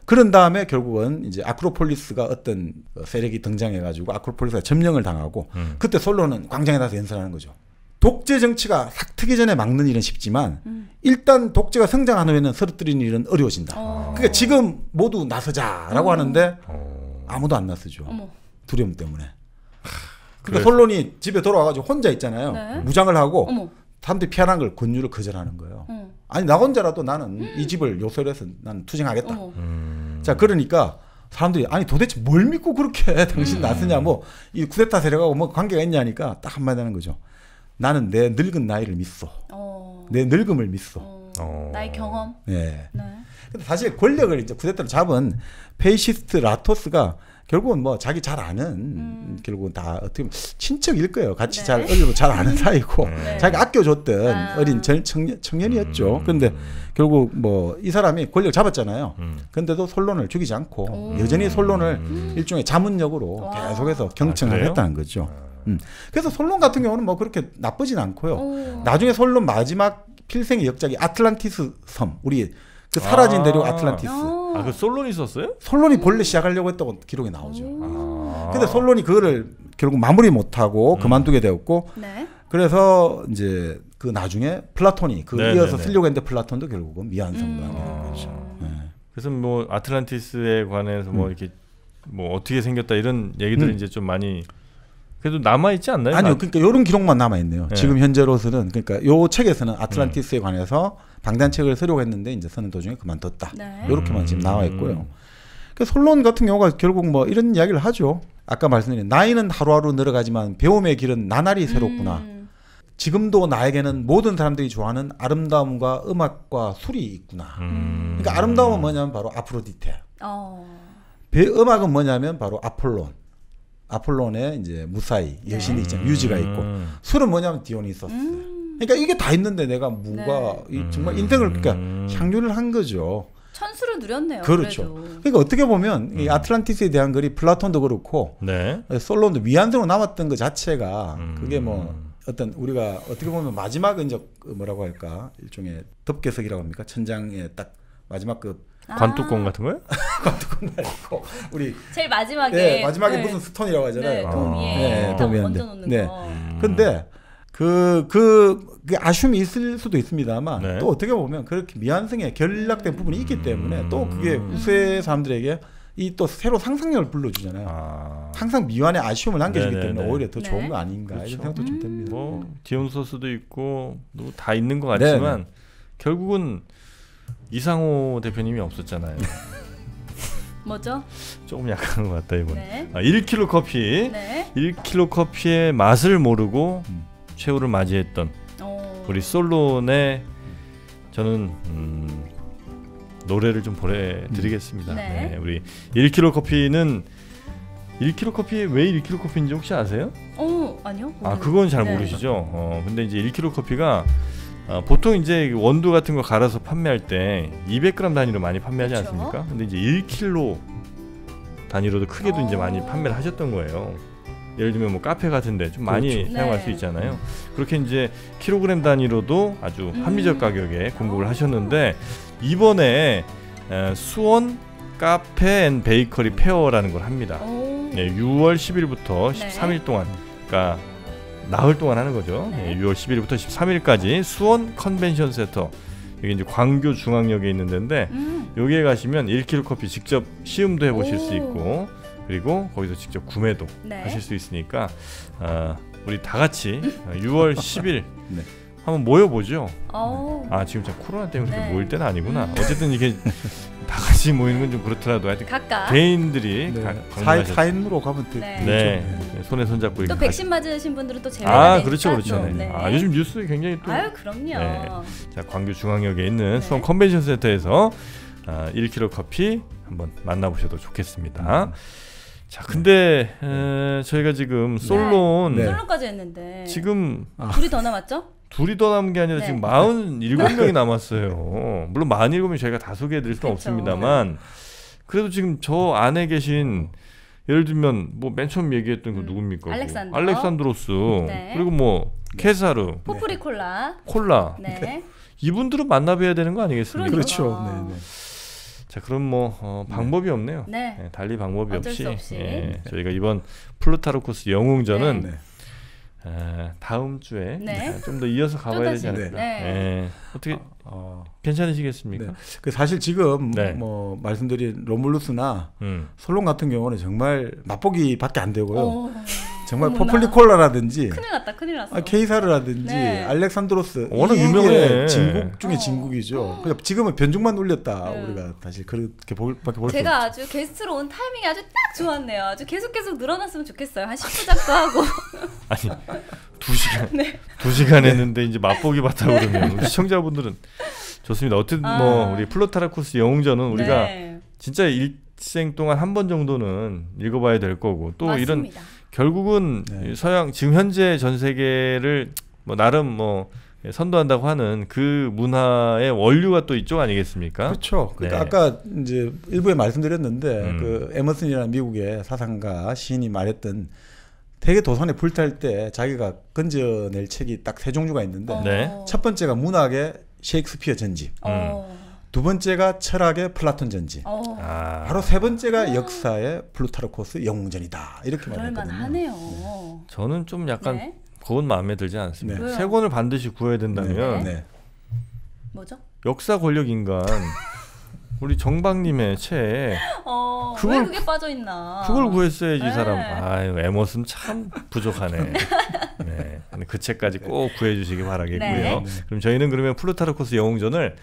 그런 다음에 결국은 이제 아크로폴리스가 어떤 세력이 등장해가지고 아크로폴리스가 점령을 당하고 그때 솔론은 광장에 나서 연설하는 거죠. 독재 정치가 싹 트기 전에 막는 일은 쉽지만 일단 독재가 성장한 후에는 쓰러뜨리는 일은 어려워진다. 그러니까 지금 모두 나서자라고 하는데 아무도 안 나서죠. 두려움 때문에. 그러니까 솔론이 집에 돌아와가지고 혼자 있잖아요. 무장을 하고 사람들이 피하는 걸 권유를 거절하는 거예요. 아니 나 혼자라도 나는 이 집을 요새로 해서 난 투쟁하겠다. 자 그러니까 사람들이 아니 도대체 뭘 믿고 그렇게 당신 나서냐 뭐 이 쿠데타 세력하고 뭐 관계가 있냐니까 딱 한마디 하는 거죠. 나는 내 늙은 나이를 믿소. 내 늙음을 믿소. 나의 경험. 네. 근데 사실 권력을 이제 쿠데타로 잡은 페이시스트 라토스가 결국은 뭐 자기 잘 아는 결국은 다 어떻게 보면 친척일 거예요. 같이 잘 어리고 잘 아는 사이고 자기가 아껴줬던 어린 청년이었죠. 그런데 결국 뭐 이 사람이 권력을 잡았잖아요. 그런데도 솔론을 죽이지 않고 여전히 솔론을 일종의 자문역으로 계속해서 경청을 했다는 거죠. 그래서 솔론 같은 경우는 뭐 그렇게 나쁘진 않고요. 나중에 솔론 마지막 필생의 역작이 아틀란티스 섬, 우리 그 사라진 대륙 아틀란티스. 그 솔론이 있었어요? 솔론이 본래 시작하려고 했다고 기록에 나오죠. 근데 솔론이 그거를 결국 마무리 못하고 그만두게 되었고 그래서 이제 그 나중에 플라톤이 그 네네네. 이어서 쓰려고 했는데 플라톤도 결국은 미완성으로 하게 된 거죠. 네. 그래서 뭐 아틀란티스에 관해서 뭐 이렇게 뭐 어떻게 생겼다 이런 얘기들은 이제 좀 많이 그래도 남아 있지 않나요? 아니요, 그러니까 이런 기록만 남아 있네요. 네. 지금 현재로서는 그러니까 요 책에서는 아틀란티스에 관해서 방단책을 쓰려고 했는데 이제 쓰는 도중에 그만뒀다. 네. 이렇게만 지금 나와 있고요. 그 솔론 같은 경우가 결국 뭐 이런 이야기를 하죠. 아까 말씀드린 나이는 하루하루 늘어가지만 배움의 길은 나날이 새롭구나. 지금도 나에게는 모든 사람들이 좋아하는 아름다움과 음악과 술이 있구나. 그러니까 아름다움은 뭐냐면 바로 아프로디테. 음악은 뭐냐면 바로 아폴론의 이제 무사히 여신이 있잖아요. 뮤즈가 있고 술은 뭐냐면 디오니소스. 그러니까 이게 다 있는데 내가 뭐가 정말 인생을 그러니까 향유를 한 거죠. 천수를 누렸네요. 그렇죠. 그래도. 그러니까 어떻게 보면 이 아틀란티스에 대한 글이 플라톤도 그렇고 솔론도 미완성으로 남았던 것 자체가 그게 뭐 어떤 우리가 어떻게 보면 마지막 이제 뭐라고 할까 일종의 덮개석이라고 합니까? 천장에 딱 마지막 그 관뚜껑 같은 거요? 관뚜껑 말고 우리 제일 마지막에 마지막에 무슨 스톤이라고 하잖아요. 돔 위에 얹어놓는 거. 근데 그 아쉬움이 있을 수도 있습니다만 또 어떻게 보면 그렇게 미완성에 결락된 부분이 있기 때문에 또 그게 후세 사람들에게 이 또 새로 상상력을 불러주잖아요. 항상 미완의 아쉬움을 남겨주기 때문에 오히려 더 좋은 거 아닌가 이런 생각도 좀 듭니다. 뭐 디온소스도 있고 다 있는 것 같지만 결국은 이상호 대표님이 없었잖아요. 뭐죠? 조금 약한 것 같다 이번에. 1kg 커피. 1kg 커피의 맛을 모르고 최후를 맞이했던 우리 솔론의 저는 노래를 좀 보내드리겠습니다. 네, 우리 1kg 커피는 1kg 커피 왜 1kg 커피인지 혹시 아세요? 아니요. 그건 잘 모르시죠. 근데 이제 1kg 커피가 보통 이제 원두 같은 거 갈아서 판매할 때 200g 단위로 많이 판매하지 않습니까? 근데 이제 1kg 단위로도 크게도 이제 많이 판매를 하셨던 거예요. 예를 들면 뭐 카페 같은데 좀 많이 사용할 수 있잖아요. 그렇게 이제 킬로그램 단위로도 아주 합리적 가격에 공급을 하셨는데 이번에 수원 카페 앤 베이커리 페어라는 걸 합니다. 6월 10일부터 13일 동안, 그러니까 나흘 동안 하는 거죠. 6월 10일부터 13일까지 수원 컨벤션 센터, 여기 이제 광교 중앙역에 있는 데인데 여기에 가시면 1kg 커피 직접 시음도 해보실 수 있고 그리고 거기서 직접 구매도 하실 수 있으니까 우리 다 같이 6월 10일 한번 모여보죠. 지금 참 코로나 때문에 그렇게 모일 때는 아니구나. 어쨌든 이게 다 같이 모이는 건 좀 그렇더라도 하여튼 각각 개인들이 4인으로 가면 되죠. 손에 손잡고 또 백신 맞으신 분들은 또 제외가 되니까. 그렇죠. 요즘 뉴스 굉장히 또 그럼요. 자, 광교 중앙역에 있는 수원 컨벤션 센터에서 1kg 커피 한번 만나보셔도 좋겠습니다. 자, 근데 저희가 지금 솔론까지 했는데 지금 둘이 더 남았죠? 둘이 더 남은 게 아니라 지금 47명이 남았어요. 물론 47명이 저희가 다 소개해드릴 수는 없습니다만 그래도 지금 저 안에 계신 예를 들면 뭐 맨 처음 얘기했던 그 누굽니까? 알렉산드로스 그리고 뭐 케사르, 포프리 콜라 이분들은 만나봐야 되는 거 아니겠습니까? 그렇죠. 자, 그럼 뭐 방법이 없네요. 달리 방법이 없이 저희가 이번 플루타르코스 영웅전은 다음 주에 좀 더 이어서 가봐야 되지 않을까. 어떻게 괜찮으시겠습니까? 사실 지금 뭐 말씀드린 로물루스나 솔론 같은 경우는 정말 맛보기밖에 안 되고요. 정말 포플리 콜라라든지 큰일 났어. 케이사르라든지 알렉산드로스 워낙 유명해. 진국 중에 진국이죠. 그러니까 지금은 변죽만 울렸다. 우리가 사실 그렇게 볼 제가 아주 게스트로 온 타이밍이 아주 딱 좋았네요. 아주 계속 늘어났으면 좋겠어요. 한 10부작도 하고. 아니 2시간 2시간 했는데 이제 맛보기 봤다 그러면 우리 시청자분들은 좋습니다. 어쨌든 뭐 우리 플루타르코스 영웅전은 우리가 진짜 일생 동안 한 번 정도는 읽어봐야 될 거고 또 맞습니다. 이런 결국은 서양 지금 현재 전 세계를 뭐 나름 뭐 선도한다고 하는 그 문화의 원류가 또 이쪽 아니겠습니까? 그렇죠. 그러니까 아까 이제 일부에 말씀드렸는데 그 에머슨이라는 미국의 사상가 시인이 말했던 되게 도산에 불탈 때 자기가 건져낼 책이 딱 3종류가 있는데 첫 번째가 문학의 셰익스피어 전집, 두 번째가 철학의 플라톤 전집, 바로 세 번째가 역사의 플루타르코스 영웅전이다 이렇게 말했거든요. 하네요. 저는 좀 약간 그건 마음에 들지 않습니다. 네. 세 권을 반드시 구해야 된다면 네. 뭐죠? 역사 권력 인간 우리 정박님의 책 왜 그게 빠져 있나? 그걸 구했어야지. 네. 사람. 아유, 에머슨 참 부족하네. 네. 그 책까지 꼭 구해주시기 바라겠고요. 네. 그럼 저희는 그러면 플루타르코스 영웅전을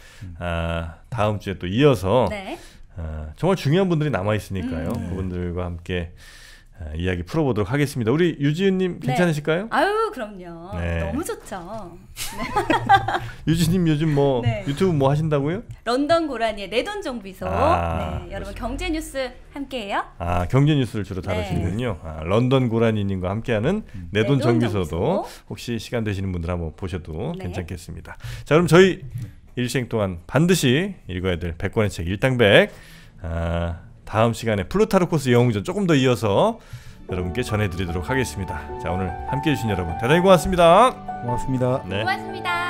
다음 주에 또 이어서 네. 정말 중요한 분들이 남아 있으니까요. 그분들과 함께 이야기 풀어보도록 하겠습니다. 우리 유지은님 괜찮으실까요? 네. 아유 그럼요. 네. 너무 좋죠. 유지님 요즘 뭐 네. 유튜브 뭐 하신다고요? 런던 고라니의 내 돈 정비소. 네, 여러분 경제 뉴스 함께해요. 경제 뉴스를 주로 다루시는군요. 런던 고라니님과 함께하는 내 돈 정비소도 혹시 시간 되시는 분들 한번 보셔도 괜찮겠습니다. 자, 그럼 저희 일생 동안 반드시 읽어야 될 100권의 책 일당백. 다음 시간에 플루타르코스 영웅전 조금 더 이어서 여러분께 전해드리도록 하겠습니다. 자, 오늘 함께해 주신 여러분 대단히 고맙습니다. 고맙습니다. 네. 고맙습니다.